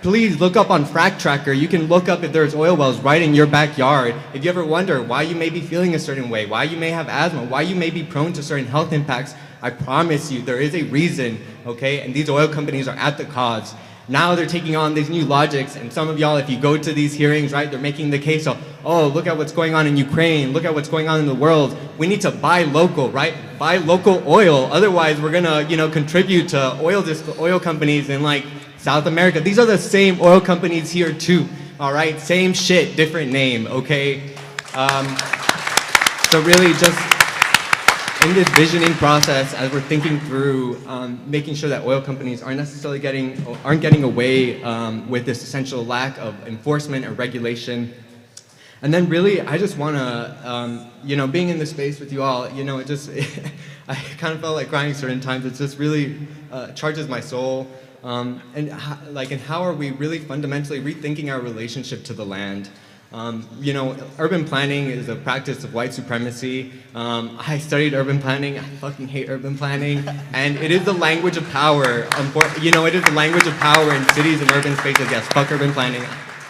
Please look up on Frack Tracker. You can look up if there's oil wells right in your backyard. If you ever wonder why you may be feeling a certain way, why you may have asthma, why you may be prone to certain health impacts, I promise you there is a reason, okay? And these oil companies are at the cause. Now they're taking on these new logics, and some of y'all, if you go to these hearings, right, they're making the case of, oh, look at what's going on in Ukraine, look at what's going on in the world. We need to buy local, right? Buy local oil. Otherwise, we're gonna, contribute to oil companies in South America. These are the same oil companies here too, all right? Same shit, different name, okay? So really just in this visioning process, as we're thinking through making sure that oil companies aren't necessarily getting away with this essential lack of enforcement or regulation. And then really, I just want to, being in this space with you all, it just, I kind of felt like crying certain times. It just really charges my soul. And how are we really fundamentally rethinking our relationship to the land? Urban planning is a practice of white supremacy. I studied urban planning. I fucking hate urban planning. And it is the language of power. It is the language of power in cities and urban spaces. Yes, fuck urban planning.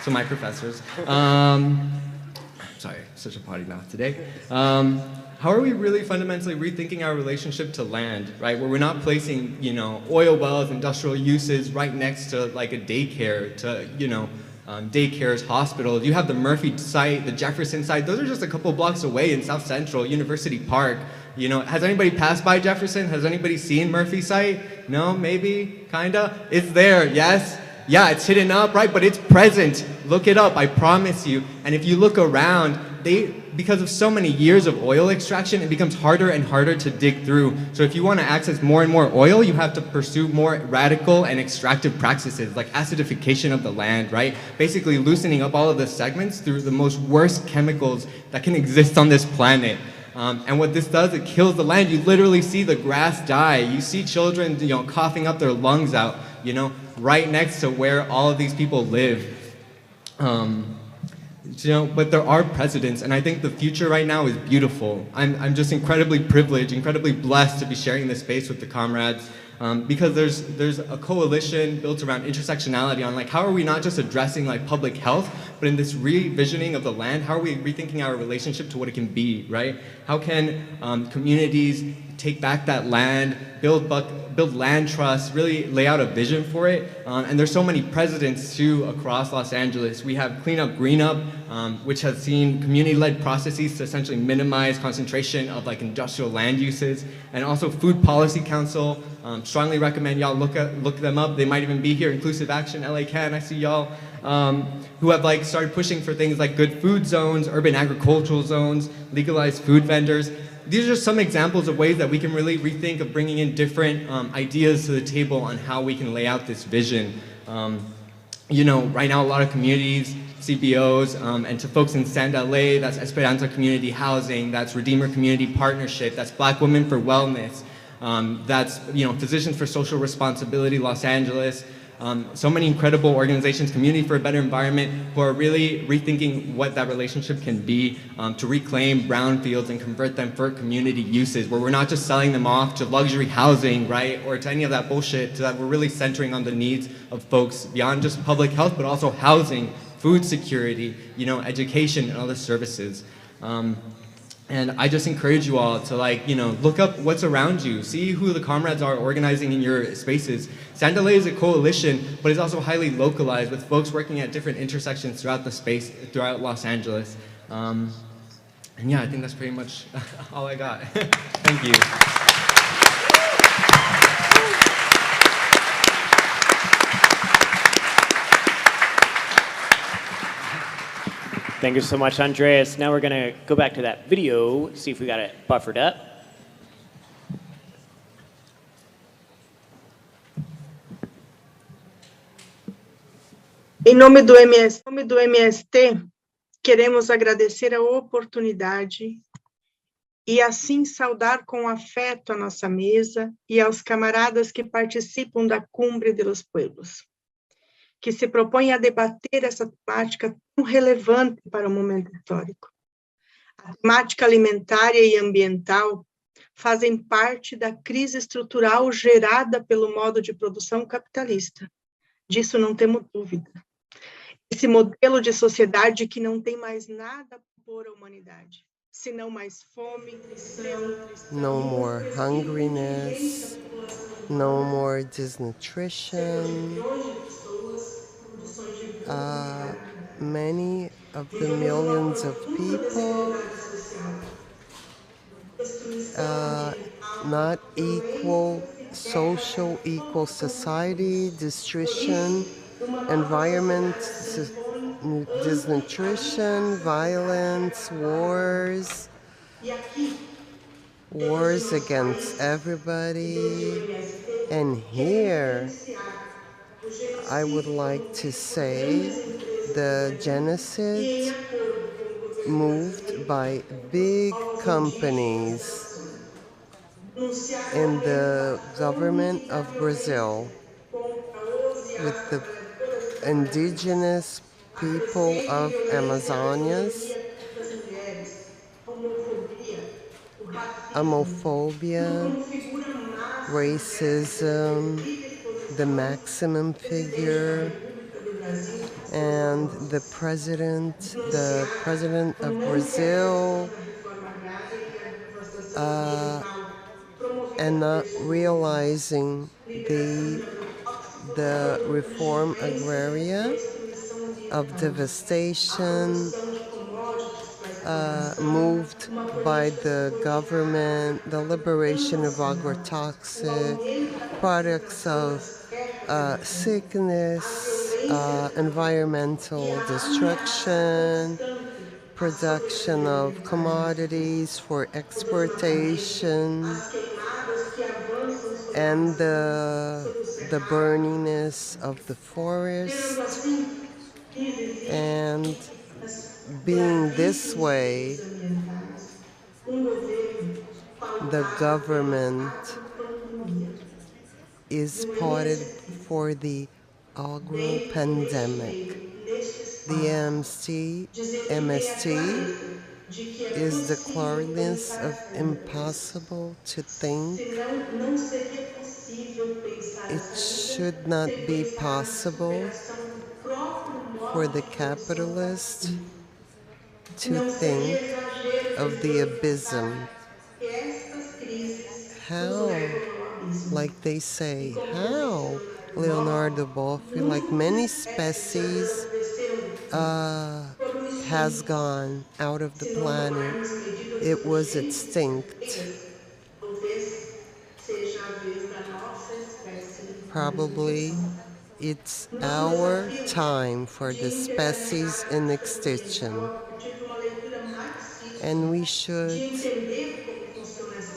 So my professors. Sorry, such a potty mouth today. How are we really fundamentally rethinking our relationship to land, right? Where we're not placing, oil wells, industrial uses right next to a daycare, to, daycares, hospitals. You have the Murphy site, the Jefferson site. Those are just a couple blocks away in South Central, University Park. Has anybody passed by Jefferson? Has anybody seen Murphy site? No, maybe, kinda? It's there, yes? Yeah, it's hidden up, right? But it's present. Look it up, I promise you. And if you look around, because of so many years of oil extraction, it becomes harder and harder to dig through. So if you want to access more and more oil, you have to pursue more radical and extractive practices, like acidification of the land, right? Basically loosening up all of the segments through the most worst chemicals that can exist on this planet. And what this does, it kills the land. You literally see the grass die. You see children, coughing up their lungs out. you know, right next to where all of these people live. You know, but there are precedents, and I think the future right now is beautiful. I'm just incredibly privileged, incredibly blessed to be sharing this space with the comrades, because there's a coalition built around intersectionality on like how are we not just addressing like public health, but in this re-visioning of the land, how are we rethinking our relationship to what it can be, right? How can communities take back that land, build land trusts, really lay out a vision for it. And there's so many precedents too across Los Angeles. We have Clean Up, Green Up, which has seen community-led processes to essentially minimize concentration of like industrial land uses. And also Food Policy Council, strongly recommend y'all look them up. They might even be here. Inclusive Action, LA Can, I see y'all. Who have like started pushing for things like good food zones, urban agricultural zones, legalized food vendors. These are some examples of ways that we can really rethink of bringing in different ideas to the table on how we can lay out this vision. You know, right now a lot of communities, CBOs, and to folks in Sand LA, that's Esperanza Community Housing, that's Redeemer Community Partnership, that's Black Women for Wellness, that's, you know, Physicians for Social Responsibility Los Angeles. So many incredible organizations, Community for a Better Environment, who are really rethinking what that relationship can be to reclaim brownfields and convert them for community uses, where we're not just selling them off to luxury housing, right, or to any of that bullshit, so that we're really centering on the needs of folks beyond just public health, but also housing, food security, you know, education and other services. And I just encourage you all to like, you know, look up what's around you, see who the comrades are organizing in your spaces. Sand LA is a coalition, but it's also highly localized with folks working at different intersections throughout the space, throughout Los Angeles. And yeah, I think that's pretty much all I got. Thank you. Thank you so much, Andreas. Now we're going to go back to that video, see if we got it buffered up. Em nome do MST, queremos agradecer a oportunidade e assim saudar com afeto a nossa mesa e aos camaradas que participam da Cumbre de los Pueblos, que se propõe a debater essa temática tão relevante para o momento histórico. A temática alimentária e ambiental fazem parte da crise estrutural gerada pelo modo de produção capitalista. Disso não temos dúvida. Esse modelo de sociedade que não tem mais nada a propor à humanidade, senão mais fome, No more hungriness, no more desnutrition. Many of the millions of people, not equal social, equal society, destruction, environment, desnutrition, violence, wars against everybody. And here, I would like to say the genocide moved by big companies in the government of Brazil with the indigenous people of Amazonias, homophobia, racism, the maximum figure, and the president of Brazil, and not realizing the reform agraria of devastation moved by the government, the liberation of agrotoxic products of sickness, environmental destruction, production of commodities for exportation, and the burniness of the forest. And being this way, the government is parted for the agro-pandemic. meio, neste The espaço, dizer que tenha MST clareza de que é is the possível clearness pensar of juntos. impossible to think. Senão, não seria possível pensar It essa vida should not sem be pensar na possible superação do próprio for modo the de produção capitalist capitalista. to Não seria think exagero of the dizer abysm. que estas crises nos How, levam ao abismo. like they E say, como disse how, Leonardo Boff, like many essas criaturas species, desceram do por um has instinto. gone out of the Se não planet. tomarmos medidas It was urgentes e extinct. rápidas, talvez seja a vez da nossa espécie na Probably destruição. it's Nosso our desafio time for de the species internalizar in a questão ambiental extinction. a partir de uma leitura marxista, And de entender como funciona essa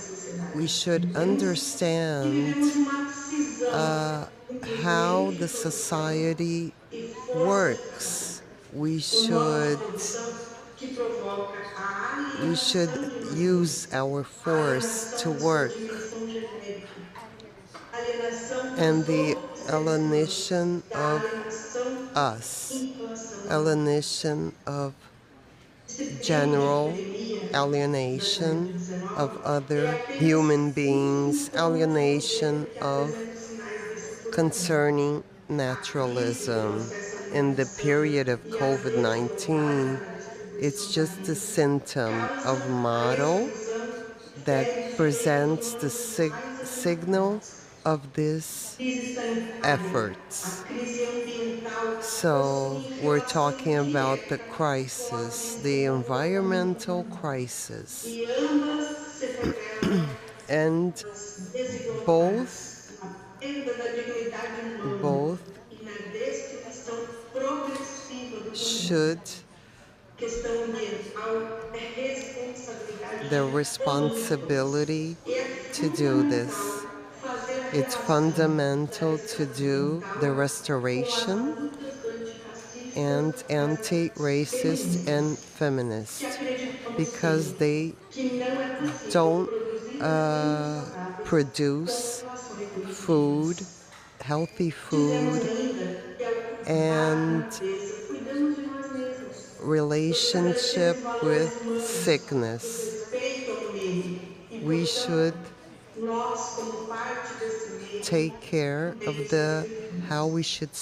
we sociedade. should Vemos que understand vivemos uma cisão entre os how meios de the produção society e força de trabalho. works. We Um modo de should produção que provoca a we should alienação de uma use vez, our a force to alienação de sua work, dimensão genérica, a alienação and dos the outros seres humanos, alienation da of alienação us, inflação do alienation of Esse tempo de general epidemia da alienation of Covid-19 é other apenas human um beings, sintoma de um alienation contexto que of apresenta sinais desse processo. concerning A crise do naturalism. processo In the alimentação period of e as desigualdades COVID-19, na distribuição it's da just a renda symptom of causam a model exclusão that que é direito presents the humano mais signal elementar. of this Crise sanitária, efforts. a crise ambiental So possui we're relação talking about the direta com a crisis, the dimensão da fortuna environmental humana. crisis. E ambas se revelam And nas desigualdades, both, na perda da dignidade humana both e na destruição progressiva do planeta. should A questão ambiental é responsabilidade the de todos. responsibility E é to do this. fundamental fazer a It's relação da fundamental to licença do the ambiental com as restoration lutas antirracistas and e as anti-racist and feministas, que feminist acreditamos because sim they que não é possível don't produzir alimentos saudáveis com produce relações food, reprodutivas. healthy Dizemos food, ainda que ao cultivar a and natureza, cuidamos de nós mesmos. relationship Estabelecemos with valores humanos, do sickness. respeito ao meio. E, We should portanto, nós, como parte desse take meio, care do of meio the que how we vivemos. should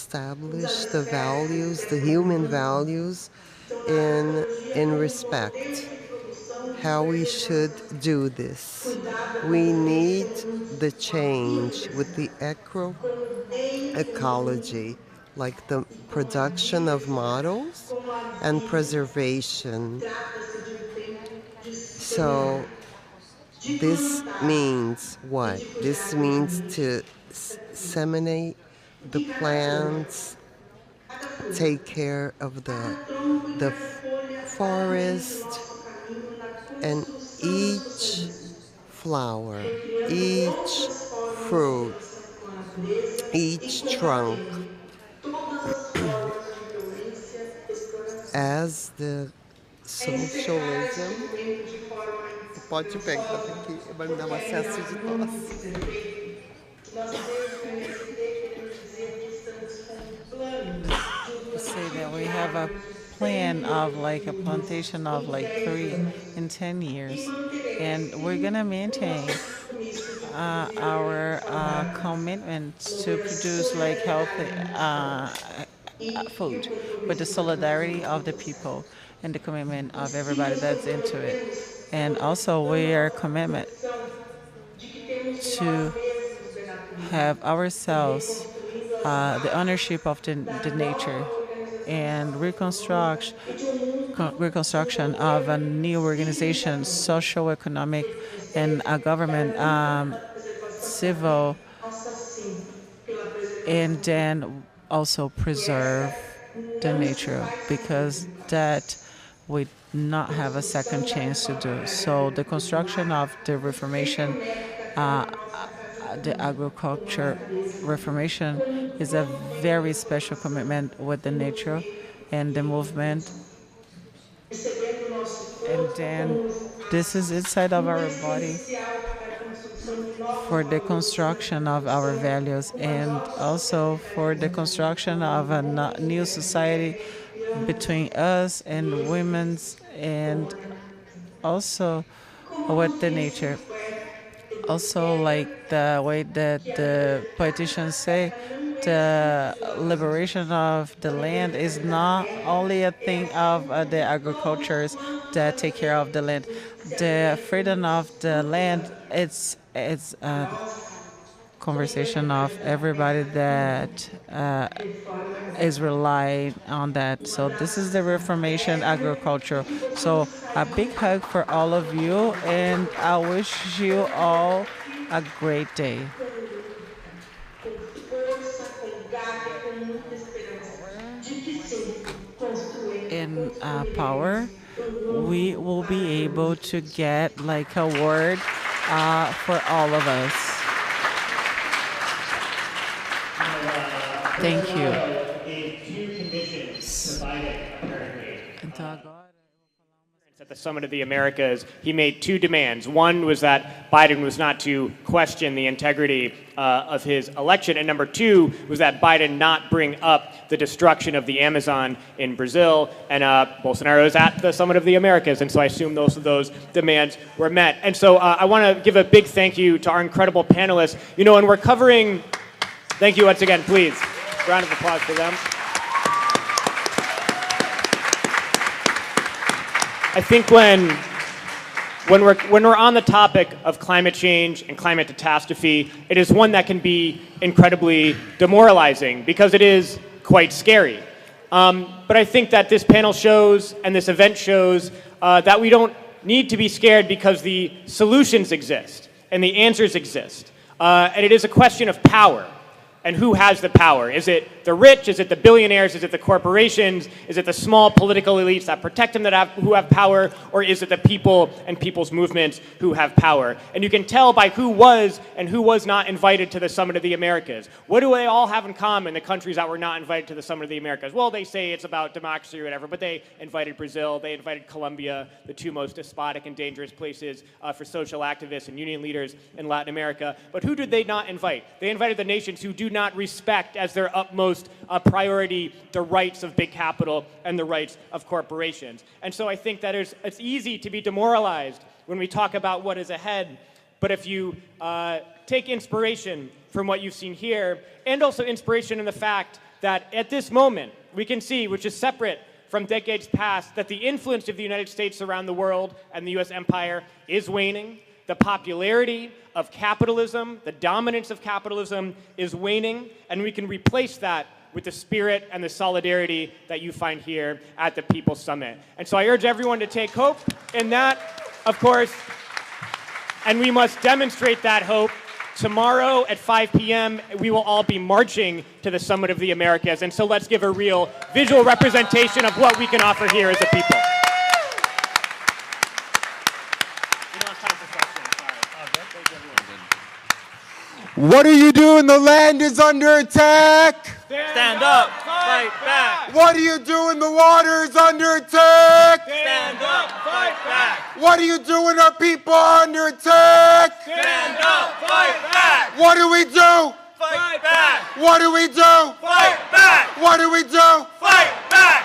Os establish the alicerces values, the dessa human mudança values são na in agroecologia in como um respect. modelo de produção e How we should preservação. do this. Cuidado com We os bens need comuns, the com a change with the biodiversidade, com o bem comum ecology, like the e com a production of diversidade, models com a and vida. preservation. Trata-se de um tempo de So semear, de this plantar means e what? de This cuidar means plenamente. to seminate the E cada flor, plants, cada flor, take care of cada tronco e the cada folha faz parte do forest, nosso caminho na and construção da each socialização, flower, recriando each outras formas de fruit, relação com a natureza e each trunk, combatendo todas as formas de violência e exploração. as the Encerrar este socialism. momento de forma Pode pegar esperançosa, aqui, vai me dar um porque acesso ainda de há muito tosse. que ser feito. Nós desde o MST queremos dizer que estamos com um plano de um To say plantio that we de have a árvores de 100 plan of milhões like de a mudas plantation of em like 10 3 anos. in 10 E years, manteremos and we're gonna firme o maintain nosso compromisso de produzir our alimentos saudáveis, commitment to manter a produce like healthy solidariedade nacional e o food with the compromisso com a solidarity transformação of the social. people and the commitment E of sim everybody nos that's into it. comprometemos And com also a we are nossa commitment convicção de que temos de to nós mesmos ver natureza have e ourselves reconstruindo as the bases ownership of da the nature nova organização and socioeconômica e de um mundo reconstruction of a moderno, new organization, civilizador, social, economic, and a reconhecendo government, que a única preservação que a civil, vida passa sim pela and preservação da vida. then also E preserve essa the não se nature, faz because sozinho em that paz. we not have a second Construção da chance to reforma do. agrária So the construction popular of the se Reformation, conecta com uh, a nossa casa the comum, com a agriculture natureza, reformation com um is a plano de very special transformação, commitment with the um nature movimento and de the movement, transformação. Percebendo o nosso and corpo then como This is inside of our body for the construction of our values and also for the construction of a new society between us and women's and also with the nature. Also, like the way that the politicians say, the liberation of the land is not only a thing of the agricultures that take care of the land. The freedom of the land, it's a conversation of everybody that is relying on that. So this is the Reformation agriculture. So a big hug for all of you, and I wish you all a great day. In power, we will be able to get like a word for all of us. Thank you. At the Summit of the Americas, he made two demands. One was that Biden was not to question the integrity of his election, and number two was that Biden not bring up the destruction of the Amazon in Brazil. And Bolsonaro is at the Summit of the Americas, and so I assume most of those demands were met. And so I want to give a big thank you to our incredible panelists. You know, and we're covering. Thank you once again, please. Round of applause for them. I think when we're on the topic of climate change and climate catastrophe, it is one that can be incredibly demoralizing because it is quite scary. But I think that this panel shows and this event shows that we don't need to be scared because the solutions exist and the answers exist. And it is a question of power. And who has the power? Is it the rich? Is it the billionaires? Is it the corporations? Is it the small political elites that protect them who have power? Or is it the people and people's movements who have power? And you can tell by who was and who was not invited to the Summit of the Americas. What do they all have in common, the countries that were not invited to the Summit of the Americas? Well, they say it's about democracy or whatever, but they invited Brazil, they invited Colombia, the two most despotic and dangerous places for social activists and union leaders in Latin America. But who did they not invite? They invited the nations who do not respect as their utmost priority the rights of big capital and the rights of corporations. And so I think that it's easy to be demoralized when we talk about what is ahead. But if you take inspiration from what you've seen here, and also inspiration in the fact that at this moment we can see, which is separate from decades past, that the influence of the United States around the world and the US empire is waning. The popularity of capitalism, the dominance of capitalism is waning, and we can replace that with the spirit and the solidarity that you find here at the People's Summit. And so I urge everyone to take hope in that, of course, and we must demonstrate that hope. Tomorrow at 5 p.m., we will all be marching to the Summit of the Americas, and so let's give a real visual representation of what we can offer here as a people. What are you doing? The land is under attack. Stand up, fight back. What are you doing? The water is under attack. Stand up, fight back. What are you doing? Our people are under attack. Stand up, fight back. What do we do? Fight back. What do we do? Fight back. What do we do? Fight back.